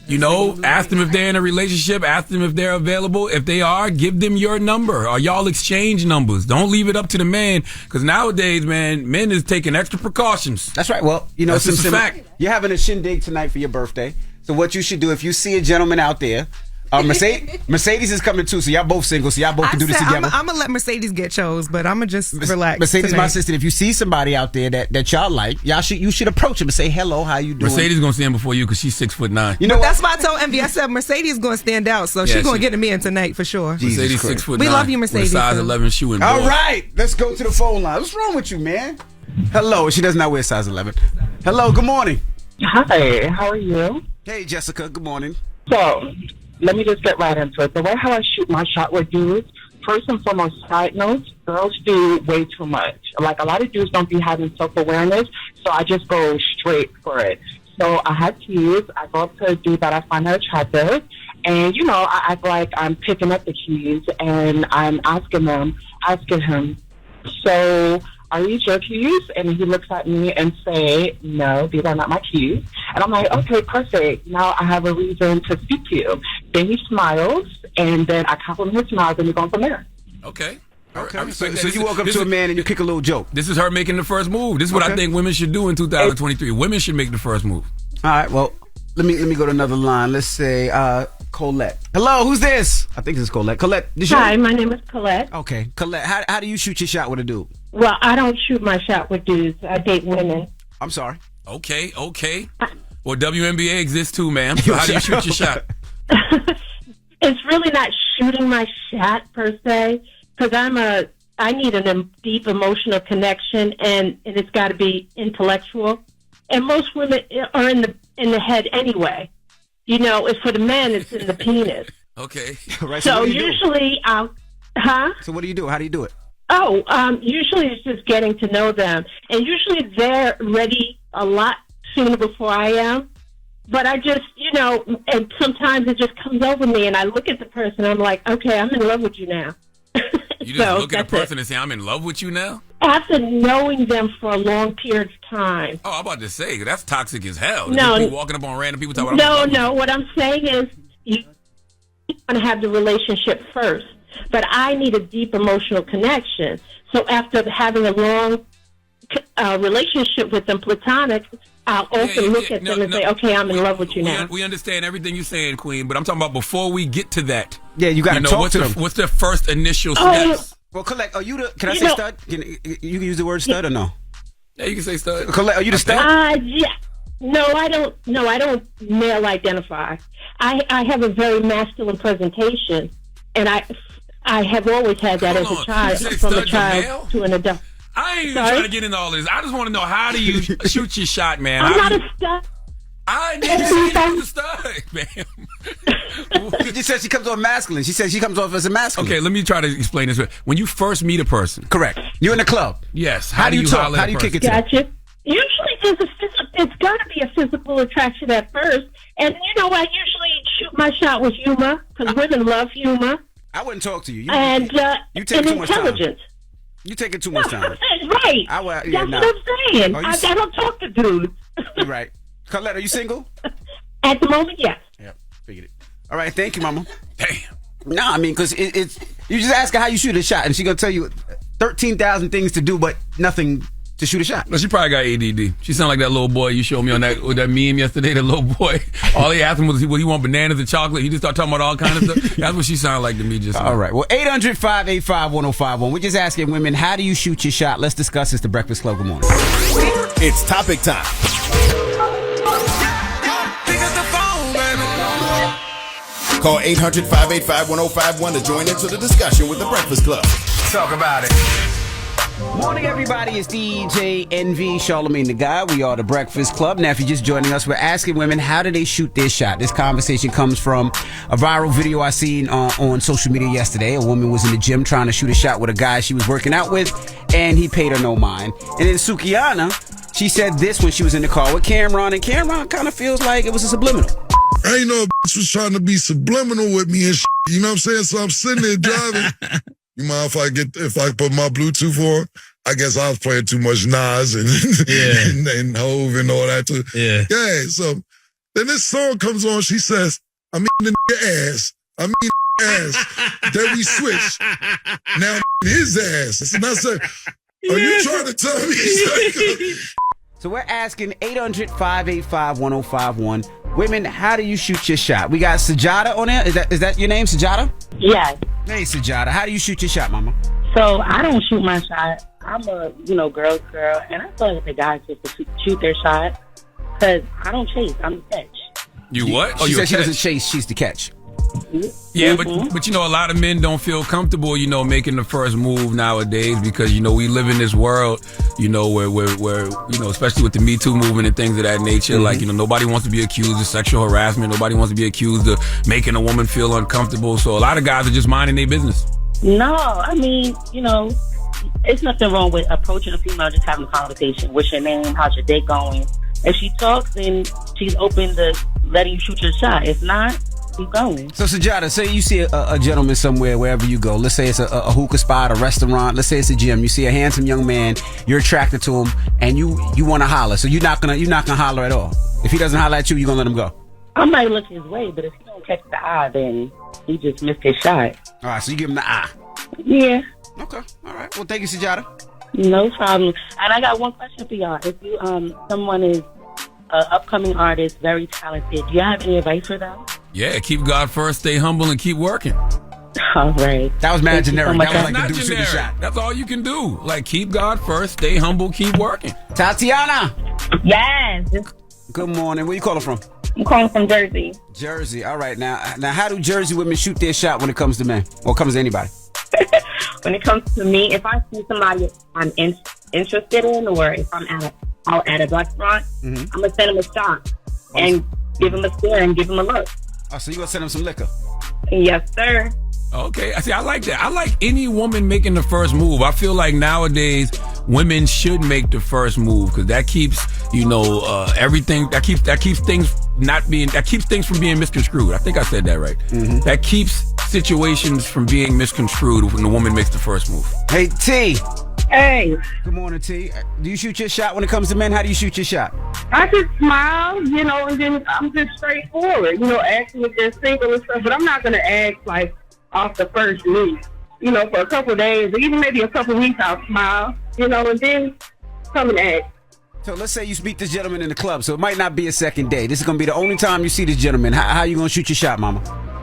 you know, ask them if they're in a relationship, ask them if they're available. If they are, give them your number or y'all exchange numbers. Don't leave it up to the man because nowadays, man, men is taking extra precautions. That's right. Well, you know, That's just a fact. You're having a shindig tonight for your birthday. So what you should do, if you see a gentleman out there, Mercedes is coming too, so y'all both single, so y'all both can do this together. I'm gonna let Mercedes get chose, but I'm gonna just relax. Mercedes, tonight. my assistant. If you see somebody out there that y'all like, you should approach him and say hello. How you doing? Mercedes gonna stand before you because she's 6'9". You know That's why I told Envy. I said Mercedes is gonna stand out, so she's gonna get him in tonight for sure. Mercedes 6'9". We love you, Mercedes. With a size 11 shoe and All board. right, let's go to the phone line. What's wrong with you, man? Hello. She does not wear size 11. Hello. Good morning. Hi, how are you? Hey, Jessica. Good morning. So, let me just get right into it. The way how I shoot my shot with dudes, first and foremost, side notes, girls do way too much. Like, a lot of dudes don't be having self-awareness, so I just go straight for it. So, I had keys. I go up to a dude that I find attractive, and, you know, I act like I'm picking up the keys, and I'm asking him, so, are these your keys? And he looks at me and say, no, these are not my keys. And I'm like, okay, perfect. Now I have a reason to speak to you. Then he smiles, and then I compliment his smile, and we're going from there. Okay. Okay. So you walk up to a man and you kick a little joke. This is her making the first move. This is what I think women should do in 2023. Women should make the first move. All right. Well, let me go to another line. Let's say Colette. Hello. Who's this? I think this is Colette. Colette. Hi, my name is Colette. Okay. Colette. How do you shoot your shot with a dude? Well, I don't shoot my shot with dudes. I date women. I'm sorry. Okay. Well, WNBA exists too, ma'am. So how do you shoot your shot? It's really not shooting my shot per se, because I need a deep emotional connection, and it's got to be intellectual. And most women are in the head anyway. You know, it's for the men, it's in the penis. Okay. Right, So what do you do? usually, So what do you do? How do you do it? Usually it's just getting to know them. And usually they're ready a lot sooner before I am. But I just, you know, and sometimes it just comes over me and I look at the person and I'm like, okay, I'm in love with you now. You just look at a person and say, I'm in love with you now? After knowing them for a long period of time. Oh, I'm about to say, that's toxic as hell. No. Just be walking up on random people talking about No. What I'm saying is you want to have the relationship first. But I need a deep emotional connection. So after having a long relationship with them, platonic, I'll often look at them and say, okay, I'm in love with you now. We understand everything you're saying, Queen, but I'm talking about before we get to that. Yeah, you got to talk to them. What's the first initial steps? Well, Colette, are you the? Can I say stud? You can use the word stud or no? Yeah, you can say stud. Colette, are you the stud? Yeah. No, I don't. No, I don't male identify. I have a very masculine presentation, and I have always had that as a child, from a child to an adult. I ain't even trying to get into all this. I just want to know, how do you shoot your shot, man? I'm not a stud. I didn't say you was a stud, man. She said she comes off masculine. She said she comes off as a masculine. Okay, let me try to explain this. When you first meet a person. Correct. You're in a club. Yes. How do you talk? How do you kick it to them? Gotcha. Usually it's got to be a physical attraction at first. And, you know, I usually shoot my shot with humor, because women love humor. I wouldn't talk to you. And you take too much time. intelligence. You taking too much time. Right. Yeah, That's nah. what I'm saying. Oh, I don't talk to dudes. You're right. Colette, are you single? At the moment, yes. Yeah, figured it. All right, thank you, Mama. Damn. No, I mean, because it's you just ask her how you shoot a shot, and she's gonna tell you 13,000 things to do, but nothing to shoot a shot. Well, she probably got ADD. She sounded like that little boy you showed me on that meme yesterday. The little boy. All he asked him was, "What, you want bananas and chocolate?" He just started talking about all kinds of stuff. That's what she sounded like to me just now. All right. Well, 800-585-1051. We're just asking women, how do you shoot your shot? Let's discuss this. The Breakfast Club. Good morning. It's topic time. Call 800-585-1051 to join into the discussion with the Breakfast Club. Talk about it. Morning, everybody. It's DJ NV, Charlamagne the Guy. We are the Breakfast Club. Now, if you're just joining us, we're asking women, how do they shoot their shot? This conversation comes from a viral video I seen on social media yesterday. A woman was in the gym trying to shoot a shot with a guy she was working out with, and he paid her no mind. And then Sukiana, she said this when she was in the car with Cameron, and Cameron kind of feels like it was a subliminal. I ain't know a bitch was trying to be subliminal with me and shit. You know what I'm saying? So I'm sitting there driving. You mind if I put my Bluetooth on? I guess I was playing too much Nas and and Hove and all that too. Yeah. So then this song comes on. She says, "I mean the nigga ass. I mean ass." Then we switch. Now his ass. And I said, "Are you trying to tell me?" So we're asking 800-585-1051. Women, how do you shoot your shot? We got Sajada on there. Is that your name, Sajada? Yes. Hey, Sajada. How do you shoot your shot, Mama? So I don't shoot my shot. I'm a, girl's girl, and I feel like the guys just to shoot their shot because I don't chase. I'm the catch. You what? She said she doesn't chase. She's the catch. Yeah, but a lot of men don't feel comfortable, making the first move nowadays because we live in this world, where especially with the Me Too movement and things of that nature, like nobody wants to be accused of sexual harassment, nobody wants to be accused of making a woman feel uncomfortable. So a lot of guys are just minding their business. No, I mean, it's nothing wrong with approaching a female, just having a conversation. What's your name? How's your day going? If she talks, then she's open to letting you shoot your shot. If not, keep going. So, Sajada, say you see a gentleman somewhere, wherever you go. Let's say it's a hookah spot, a restaurant. Let's say it's a gym. You see a handsome young man. You're attracted to him, and you want to holler. So you're not gonna holler at all. If he doesn't holler at you, you're gonna let him go. I might look his way, but if he don't catch the eye, then he just missed his shot. All right, so you give him the eye. Yeah. Okay. All right. Well, thank you, Sajada. No problem. And I got one question for y'all. If you someone is an upcoming artist, very talented, do you have any advice for them? Yeah, keep God first, stay humble, and keep working. All right. That was mad generic. That was like not the dude shooting the shot. That's all you can do. Like, keep God first, stay humble, keep working. Tatiana. Yes. Good morning. Where you calling from? I'm calling from Jersey. Jersey. All right. Now, how do Jersey women shoot their shot when it comes to men? Or comes to anybody? When it comes to me, if I see somebody I'm interested in, or if I'm out at a restaurant, I'm going to send them a shot and give them a stare and give them a look. Oh, so you going to send them some liquor? Yes, sir. Okay. I see. I like that. I like any woman making the first move. I feel like nowadays women should make the first move because that keeps, everything. That keeps things from being misconstrued. I think I said that right. That keeps situations from being misconstrued when the woman makes the first move. Hey, T. Hey. Good morning, T. Do you shoot your shot when it comes to men? How do you shoot your shot? I just smile, and then I'm just straightforward, asking if they're single and stuff, but I'm not going to ask, like, off the first meet. For a couple of days, or even maybe a couple of weeks, I'll smile, and then come and ask. So let's say you meet this gentleman in the club, so it might not be a second date. This is going to be the only time you see this gentleman. How you going to shoot your shot, Mama?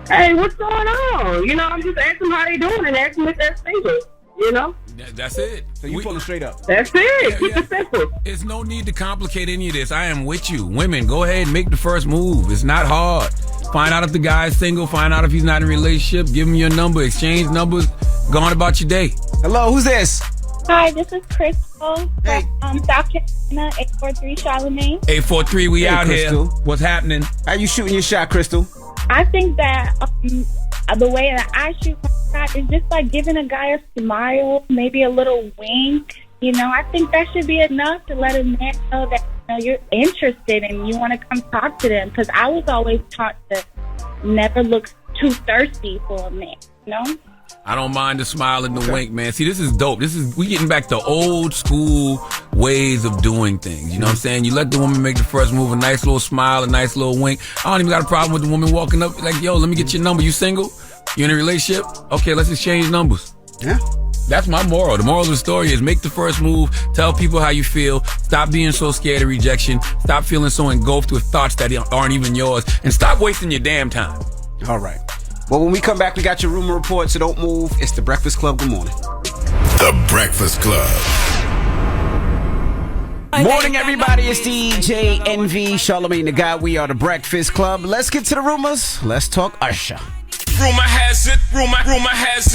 Hey, what's going on? I'm just asking how they doing and asking if they're single, That's it. So you pulling straight up. That's it. Keep it simple. There's no need to complicate any of this. I am with you. Women, go ahead and make the first move. It's not hard. Find out if the guy's single. Find out if he's not in a relationship. Give him your number. Exchange numbers. Go on about your day. Hello, who's this? Hi, this is Crystal from South Carolina, 843 Charlamagne. 843, we out Crystal. here. What's happening? How you shooting your shot, Crystal? I think that the way that I shoot my shot is just like giving a guy a smile, maybe a little wink. I think that should be enough to let a man know that you're interested and you want to come talk to them. Because I was always taught to never look too thirsty for a man, I don't mind the smile and the wink, man. See, this is dope. We getting back to old school ways of doing things. You know what I'm saying? You let the woman make the first move, a nice little smile, a nice little wink. I don't even got a problem with the woman walking up like, yo, let me get your number. You single? You in a relationship? Okay, let's exchange numbers. Yeah. That's my moral. The moral of the story is make the first move, tell people how you feel, stop being so scared of rejection, stop feeling so engulfed with thoughts that aren't even yours, and stop wasting your damn time. All right. Well, when we come back, we got your rumor report, so don't move. It's The Breakfast Club. Good morning. The Breakfast Club. Morning, everybody. It's DJ NV, Charlamagne the Guy. We are The Breakfast Club. Let's get to the rumors. Let's talk Usher. Rumor has it.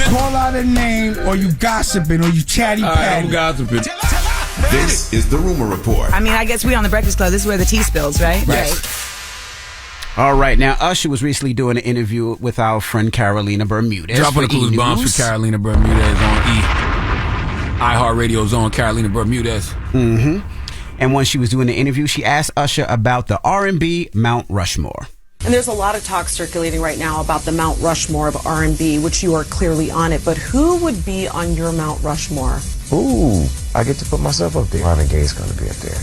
Call out a name, or you gossiping, or you chatty patty. I'm gossiping. This is the rumor report. I mean, I guess we on the Breakfast Club. This is where the tea spills, right? Yes. All right. Now, Usher was recently doing an interview with our friend Carolina Bermudez. Dropping a clues bombs for Carolina Bermudez on iHeartRadio's on Carolina Bermudez. Mm-hmm. And when she was doing the interview, she asked Usher about the R&B Mount Rushmore. And there's a lot of talk circulating right now about the Mount Rushmore of R&B, which you are clearly on it. But who would be on your Mount Rushmore? Ooh, I get to put myself up there. Marvin Gaye's going to be up there.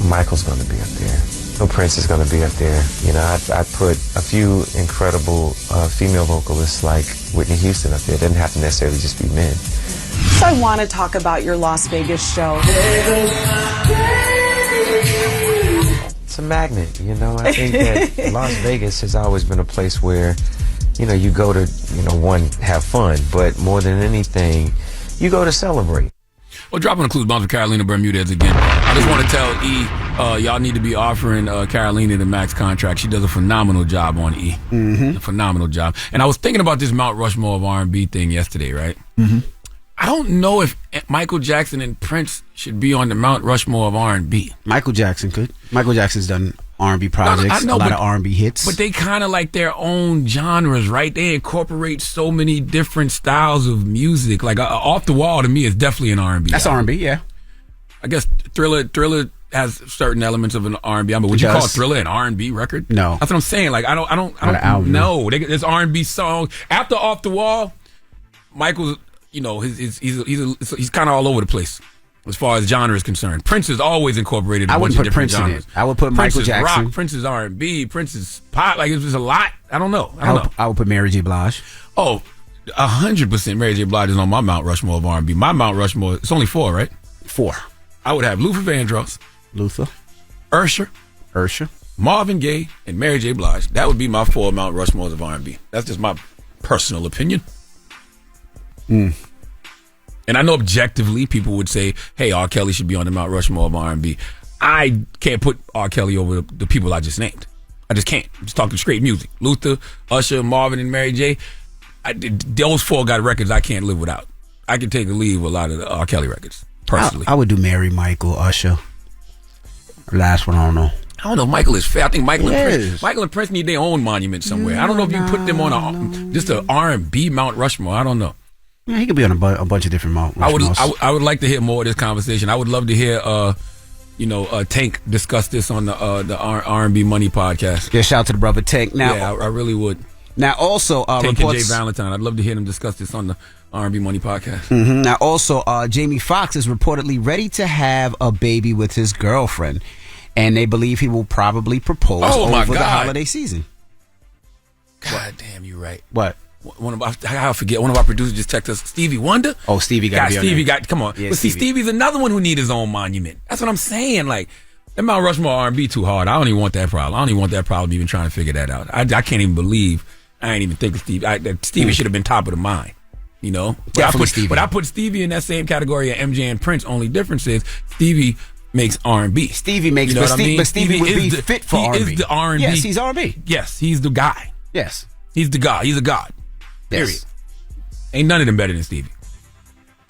Michael's going to be up there. No, Prince is going to be up there. You know, I put a few incredible female vocalists like Whitney Houston up there. It doesn't have to necessarily just be men. So I want to talk about your Las Vegas show. It's a magnet, you know. I think that Las Vegas has always been a place where, you know, you go to, you know, one, have fun, but more than anything, you go to celebrate. Well, dropping the clues bombs for Carolina Bermudez again. I just want to tell E, y'all need to be offering Carolina the max contract. She does a phenomenal job on E. Mm-hmm. A phenomenal job. And I was thinking about this Mount Rushmore of R&B thing yesterday, right? Mm-hmm. I don't know if Michael Jackson and Prince should be on the Mount Rushmore of R&B. Michael Jackson could. Michael Jackson's done R&B projects, a lot of R&B hits. But they kind of like their own genres, right? They incorporate so many different styles of music. Like Off the Wall to me is definitely an R&B. That's R&B, yeah. I guess Thriller has certain elements of an R&B. I mean, would you call Thriller an R&B record? No. That's what I'm saying. Like I don't know. There's R&B songs after Off the Wall. Michael's, you know, he's kind of all over the place as far as genre is concerned. Prince is always incorporated. I wouldn't put Prince in it. I would put Michael Jackson. Rock, Prince is R&B. Prince is pop. Like it's just a lot. I don't know. I would put Mary J. Blige. Oh, 100% Mary J. Blige is on my Mount Rushmore of R&B. My Mount Rushmore, it's only 4, right? 4. I would have Luther Vandross, Usher, Marvin Gaye, and Mary J. Blige. That would be my 4 Mount Rushmores of R&B. That's just my personal opinion. And I know objectively people would say, hey, R. Kelly should be on the Mount Rushmore of R&B. I can't put R. Kelly over the people I just named. I just can't. I'm just talking straight music. Luther, Usher, Marvin, and Mary J. Those 4 got records I can't live without. I can take or leave a lot of the R. Kelly records, personally. I would do Mary, Michael, Usher. Last one, I don't know. I don't know if Michael is fair. I think Michael and Prince need their own monument somewhere. I don't know if you put them on just an R&B Mount Rushmore. I don't know. Yeah, he could be on a bunch of different Mount Rushmores. I would like to hear more of this conversation. I would love to hear, Tank discuss this on the R&B Money podcast. Yeah, shout out to the brother Tank. Now, yeah, I really would. Now, also, Tank and Jay Valentine. I'd love to hear them discuss this on the R&B Money podcast. Mm-hmm. Now, also, Jamie Foxx is reportedly ready to have a baby with his girlfriend, and they believe he will probably propose over the holiday season. God damn, you're right. What? I forget. One of our producers just texted us. Stevie Wonder. Oh, Stevie got to be on there. Come on. Yeah, but see, Stevie's another one who needs his own monument. That's what I'm saying. Like, that Mount Rushmore R&B too hard. I don't even want that problem. I don't even want that problem even trying to figure that out. I can't even believe I ain't even think of Stevie. Stevie should have been top of the mind. You know? But I put Stevie in that same category of MJ and Prince. Only difference is Stevie makes R&B. Stevie makes, you know but Stevie would be fit for R&B. He is the R&B. Yes, he's R&B. Yes, he's the guy. Yes. He's the God. He's a God. Period. Yes. Ain't none of them better than Stevie.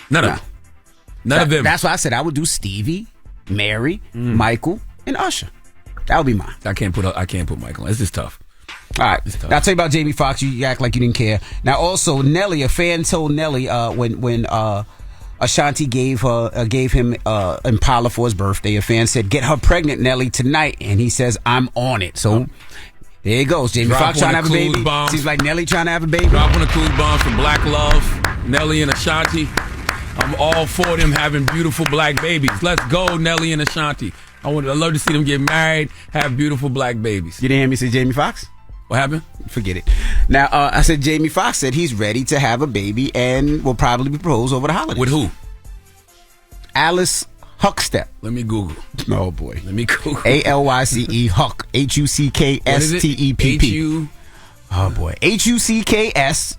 None of them. None of them. That's why I said I would do Stevie, Mary, Michael, and Usher. That would be mine. I can't put Michael on. It's just tough. All right. Now, I'll tell you about Jamie Foxx. You act like you didn't care. Now, also, Nelly, a fan told Nelly when Ashanti gave him Impala for his birthday, a fan said, "Get her pregnant, Nelly, tonight." And he says, "I'm on it." So There it goes. Jamie Foxx trying to have a baby. Bomb. Seems like Nelly trying to have a baby. Dropping a cool bomb for Black Love, Nelly and Ashanti. I'm all for them having beautiful black babies. Let's go, Nelly and Ashanti. I'd love to see them get married, have beautiful black babies. You didn't hear me say Jamie Foxx? What happened? Forget it. Now, I said Jamie Foxx said he's ready to have a baby and will probably propose over the holidays. With who? Alice Huckstep. Let me Google. Oh, boy. Let me Google. ALYCE Huck. HUCKSTEPP. Oh, boy. HUCKSTEPP.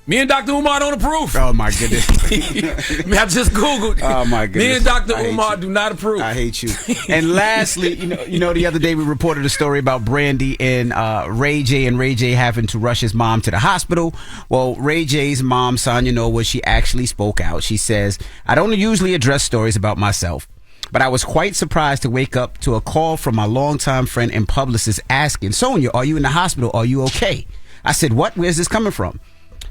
Me and Dr. Umar don't approve. Oh, my goodness. I just Googled. Oh, my goodness. Me and Dr. Umar do not approve. I hate you. And lastly, you know, the other day we reported a story about Brandy and Ray J having to rush his mom to the hospital. Well, Ray J's mom, Sonya Norwood, she actually spoke out. She says, I don't usually address stories about myself, but I was quite surprised to wake up to a call from my longtime friend and publicist asking, Sonya, are you in the hospital? Are you okay? I said, what? Where's this coming from?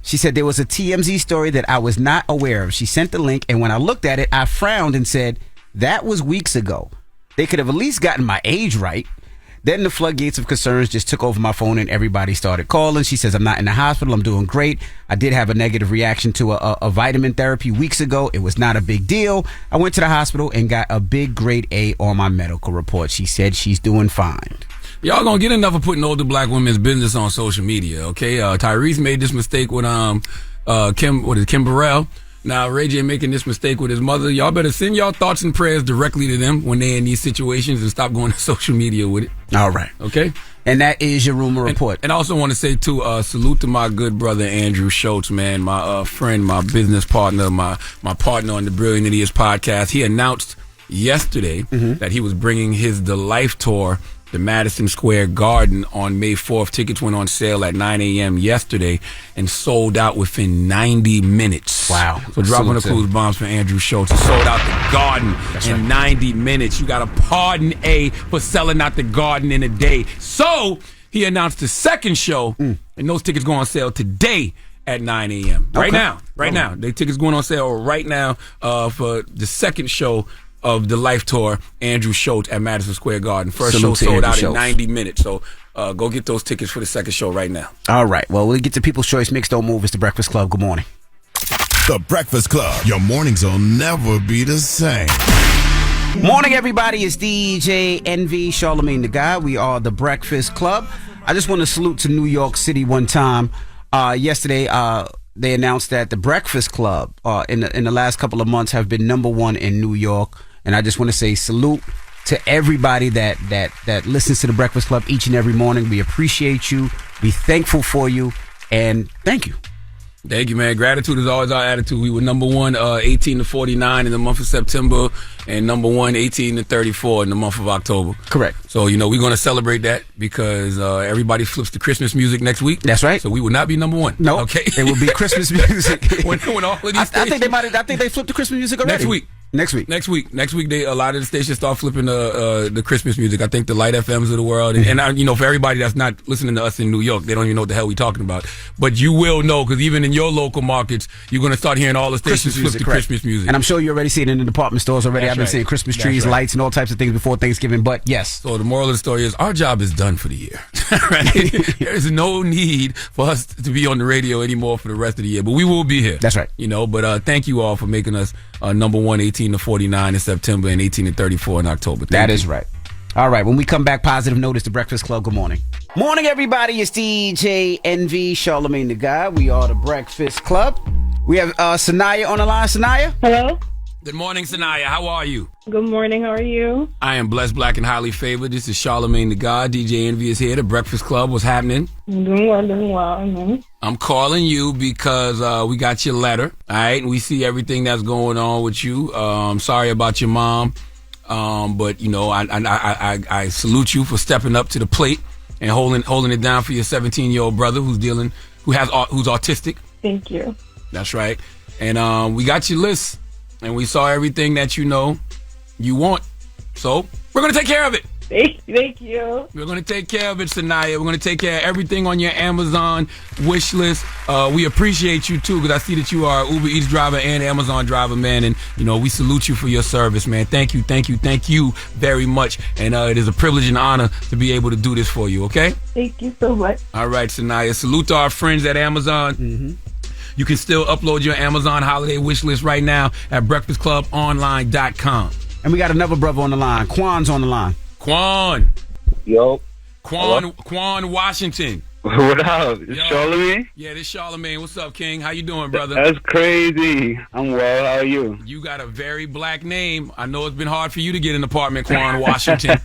She said there was a TMZ story that I was not aware of. She sent the link, and when I looked at it, I frowned and said, that was weeks ago. They could have at least gotten my age right. Then the floodgates of concerns just took over my phone, and everybody started calling. She says, I'm not in the hospital. I'm doing great. I did have a negative reaction to a vitamin therapy weeks ago. It was not a big deal. I went to the hospital and got a big grade A on my medical report. She said she's doing fine. Y'all gonna get enough of putting older black women's business on social media, okay? Tyrese made this mistake with Kim Burrell. Now Ray J making this mistake with his mother. Y'all better send y'all thoughts and prayers directly to them when they're in these situations and stop going to social media with it. All right. Okay? And that is your rumor report. And I also want to say, too, salute to my good brother Andrew Schultz, man, my friend, my business partner, my partner on the Brilliant Idiots podcast. He announced yesterday that he was bringing The Life Tour to Madison Square Garden on May 4th. Tickets went on sale at 9 a.m. yesterday and sold out within 90 minutes. Wow. So dropping the cool bombs for Andrew Schultz. It sold out the Garden in 90 minutes. You got a pardon A for selling out the Garden in a day. So he announced the second show, and those tickets go on sale today at 9 a.m. Right now. The tickets going on sale right now for the second show of the Life Tour, Andrew Schultz at Madison Square Garden. First show sold out in 90 minutes. So go get those tickets for the second show right now. All right. Well, we'll get to People's Choice Mix. Don't move. It's The Breakfast Club. Good morning. The Breakfast Club. Your mornings will never be the same. Morning, everybody. It's DJ Envy, Charlamagne the Guy. We are The Breakfast Club. I just want to salute to New York City one time. Yesterday, they announced that The Breakfast Club in the last couple of months have been #1 in New York. And I just want to say salute to everybody that listens to The Breakfast Club each and every morning. We appreciate you. Be thankful for you. And thank you. Thank you, man. Gratitude is always our attitude. We were #1, 18 to 49 in the month of September, and #1, 18 to 34 in the month of October. Correct. So, we're going to celebrate that because everybody flips to Christmas music next week. That's right. So we will not be #1. No. Okay. It will be Christmas music. when all of these I think they flipped the Christmas music already. Next week, a lot of the stations start flipping the Christmas music. I think the Light FMs of the world, and for everybody that's not listening to us in New York, they don't even know what the hell we talking about. But you will know because even in your local markets, you're going to start hearing all the stations flip to Christmas music. And I'm sure you're already seeing it in the department stores already. I've been seeing Christmas trees, lights, and all types of things before Thanksgiving. But yes. So the moral of the story is our job is done for the year. Right? There is no need for us to be on the radio anymore for the rest of the year. But we will be here. That's right. But thank you all for making us #1, 18 to 49 in September and 18 to 34 in October. That is right. All right. When we come back, positive notice, The Breakfast Club. Good morning. Morning, everybody. It's DJ Envy, Charlamagne the Guy. We are The Breakfast Club. We have Sanaya on the line. Sanaya? Hello? Good morning, Sanaya. How are you? Good morning. How are you? I am blessed, black, and highly favored. This is Charlamagne the God. DJ Envy is here. The Breakfast Club. What's happening? I'm doing well. Mm-hmm. I'm calling you because we got your letter, all right? And we see everything that's going on with you. I'm sorry about your mom, but I salute you for stepping up to the plate and holding it down for your 17-year-old brother who's autistic. Thank you. That's right. And we got your list. And we saw everything that you want. So we're going to take care of it. Thank you. We're going to take care of it, Sanaya. We're going to take care of everything on your Amazon wish list. We appreciate you, too, because I see that you are an Uber Eats driver and Amazon driver, man. And, we salute you for your service, man. Thank you very much. And it is a privilege and honor to be able to do this for you, okay? Thank you so much. All right, Sanaya. Salute to our friends at Amazon. Mm-hmm. You can still upload your Amazon holiday wish list right now at breakfastclubonline.com. And we got another brother on the line. Quan's on the line. Quan. Yo. Quan Washington. What up? It's Charlamagne? Yeah, this Charlamagne. What's up, King? How you doing, brother? That's crazy. I'm well. How are you? You got a very black name. I know it's been hard for you to get an apartment, Quan Washington.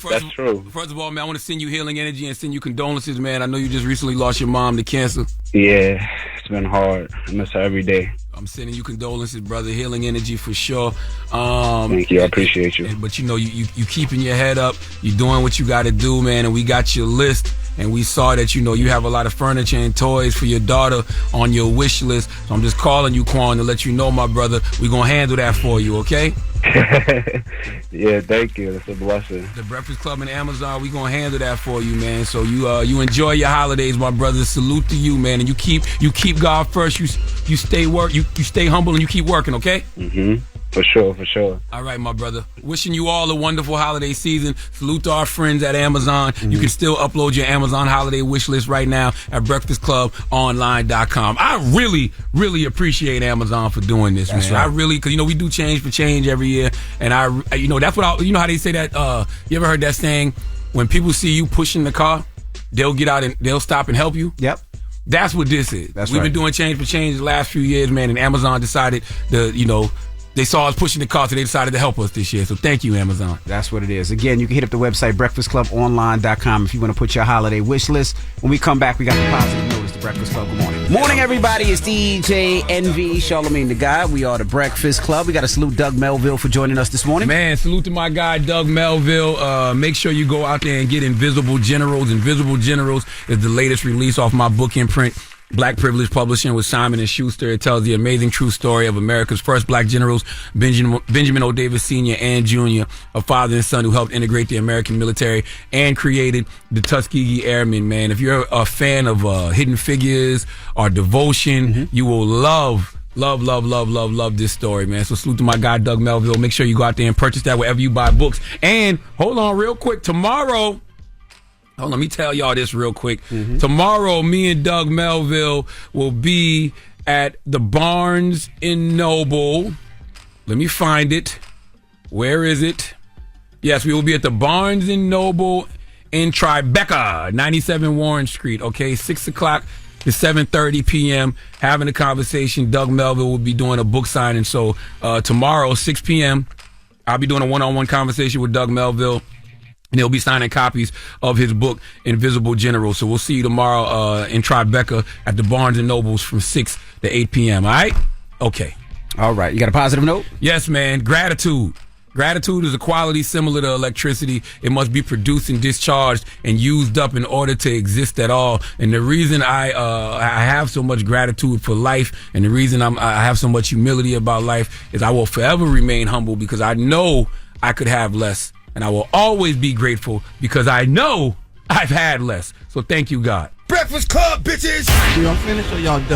That's true. First of all, man, I want to send you healing energy and send you condolences, man. I know you just recently lost your mom to cancer. Yeah, it's been hard. I miss her every day. I'm sending you condolences, brother. Healing energy for sure. Thank you. I appreciate you. But you keeping your head up. You're doing what you got to do, man. And we got your list. And we saw that, you have a lot of furniture and toys for your daughter on your wish list. So I'm just calling you, Quan, to let you know, my brother, we're going to handle that for you, okay? Yeah, thank you. That's a blessing. The Breakfast Club and Amazon, we're going to handle that for you, man. So you enjoy your holidays, my brother. Salute to you, man. And you keep God first. You stay you stay humble and you keep working, okay? Mm-hmm. For sure. All right, my brother. Wishing you all a wonderful holiday season. Salute to our friends at Amazon. Mm-hmm. You can still upload your Amazon holiday wish list right now at breakfastclubonline.com. I really, really appreciate Amazon for doing this, man. Right. I really, because, we do change for change every year. And that's what how they say that, you ever heard that saying, when people see you pushing the car, they'll get out and they'll stop and help you? Yep. That's what this is. We've been doing change for change the last few years, man, and Amazon decided they saw us pushing the car, so they decided to help us this year. So thank you, Amazon. That's what it is. Again, you can hit up the website, breakfastclubonline.com, if you want to put your holiday wish list. When we come back, we got the positive notice to Breakfast Club. Good morning. Morning, everybody. It's DJ NV, Charlamagne the Guy. We are the Breakfast Club. We got to salute Doug Melville for joining us this morning. Man, salute to my guy, Doug Melville. Make sure you go out there and get Invisible Generals. Invisible Generals is the latest release off my book imprint, Black Privilege Publishing with Simon & Schuster. It tells the amazing true story of America's first black generals, Benjamin O. Davis Sr. and Jr., a father and son who helped integrate the American military and created the Tuskegee Airmen, man. If you're a fan of Hidden Figures or Devotion, you will love this story, man. So salute to my guy, Doug Melville. Make sure you go out there and purchase that wherever you buy books. And hold on real quick, tomorrow... Let me tell y'all this real quick. Tomorrow, me and Doug Melville will be at the Barnes & Noble. Let me find it. Where is it? Yes, we will be at the Barnes & Noble in Tribeca, 97 Warren Street, okay? 6 o'clock to 7:30 p.m. having a conversation. Doug Melville will be doing a book signing. So tomorrow, 6 p.m., I'll be doing a one-on-one conversation with Doug Melville. And he'll be signing copies of his book, Invisible General. So we'll see you tomorrow in Tribeca at the Barnes & Nobles from 6 to 8 p.m., all right? Okay. All right. You got a positive note? Yes, man. Gratitude. Gratitude is a quality similar to electricity. It must be produced and discharged and used up in order to exist at all. And the reason I have so much gratitude for life, and the reason I have so much humility about life, is I will forever remain humble because I know I could have less. And I will always be grateful because I know I've had less. So thank you, God. Breakfast Club, bitches! Y'all finished or y'all done?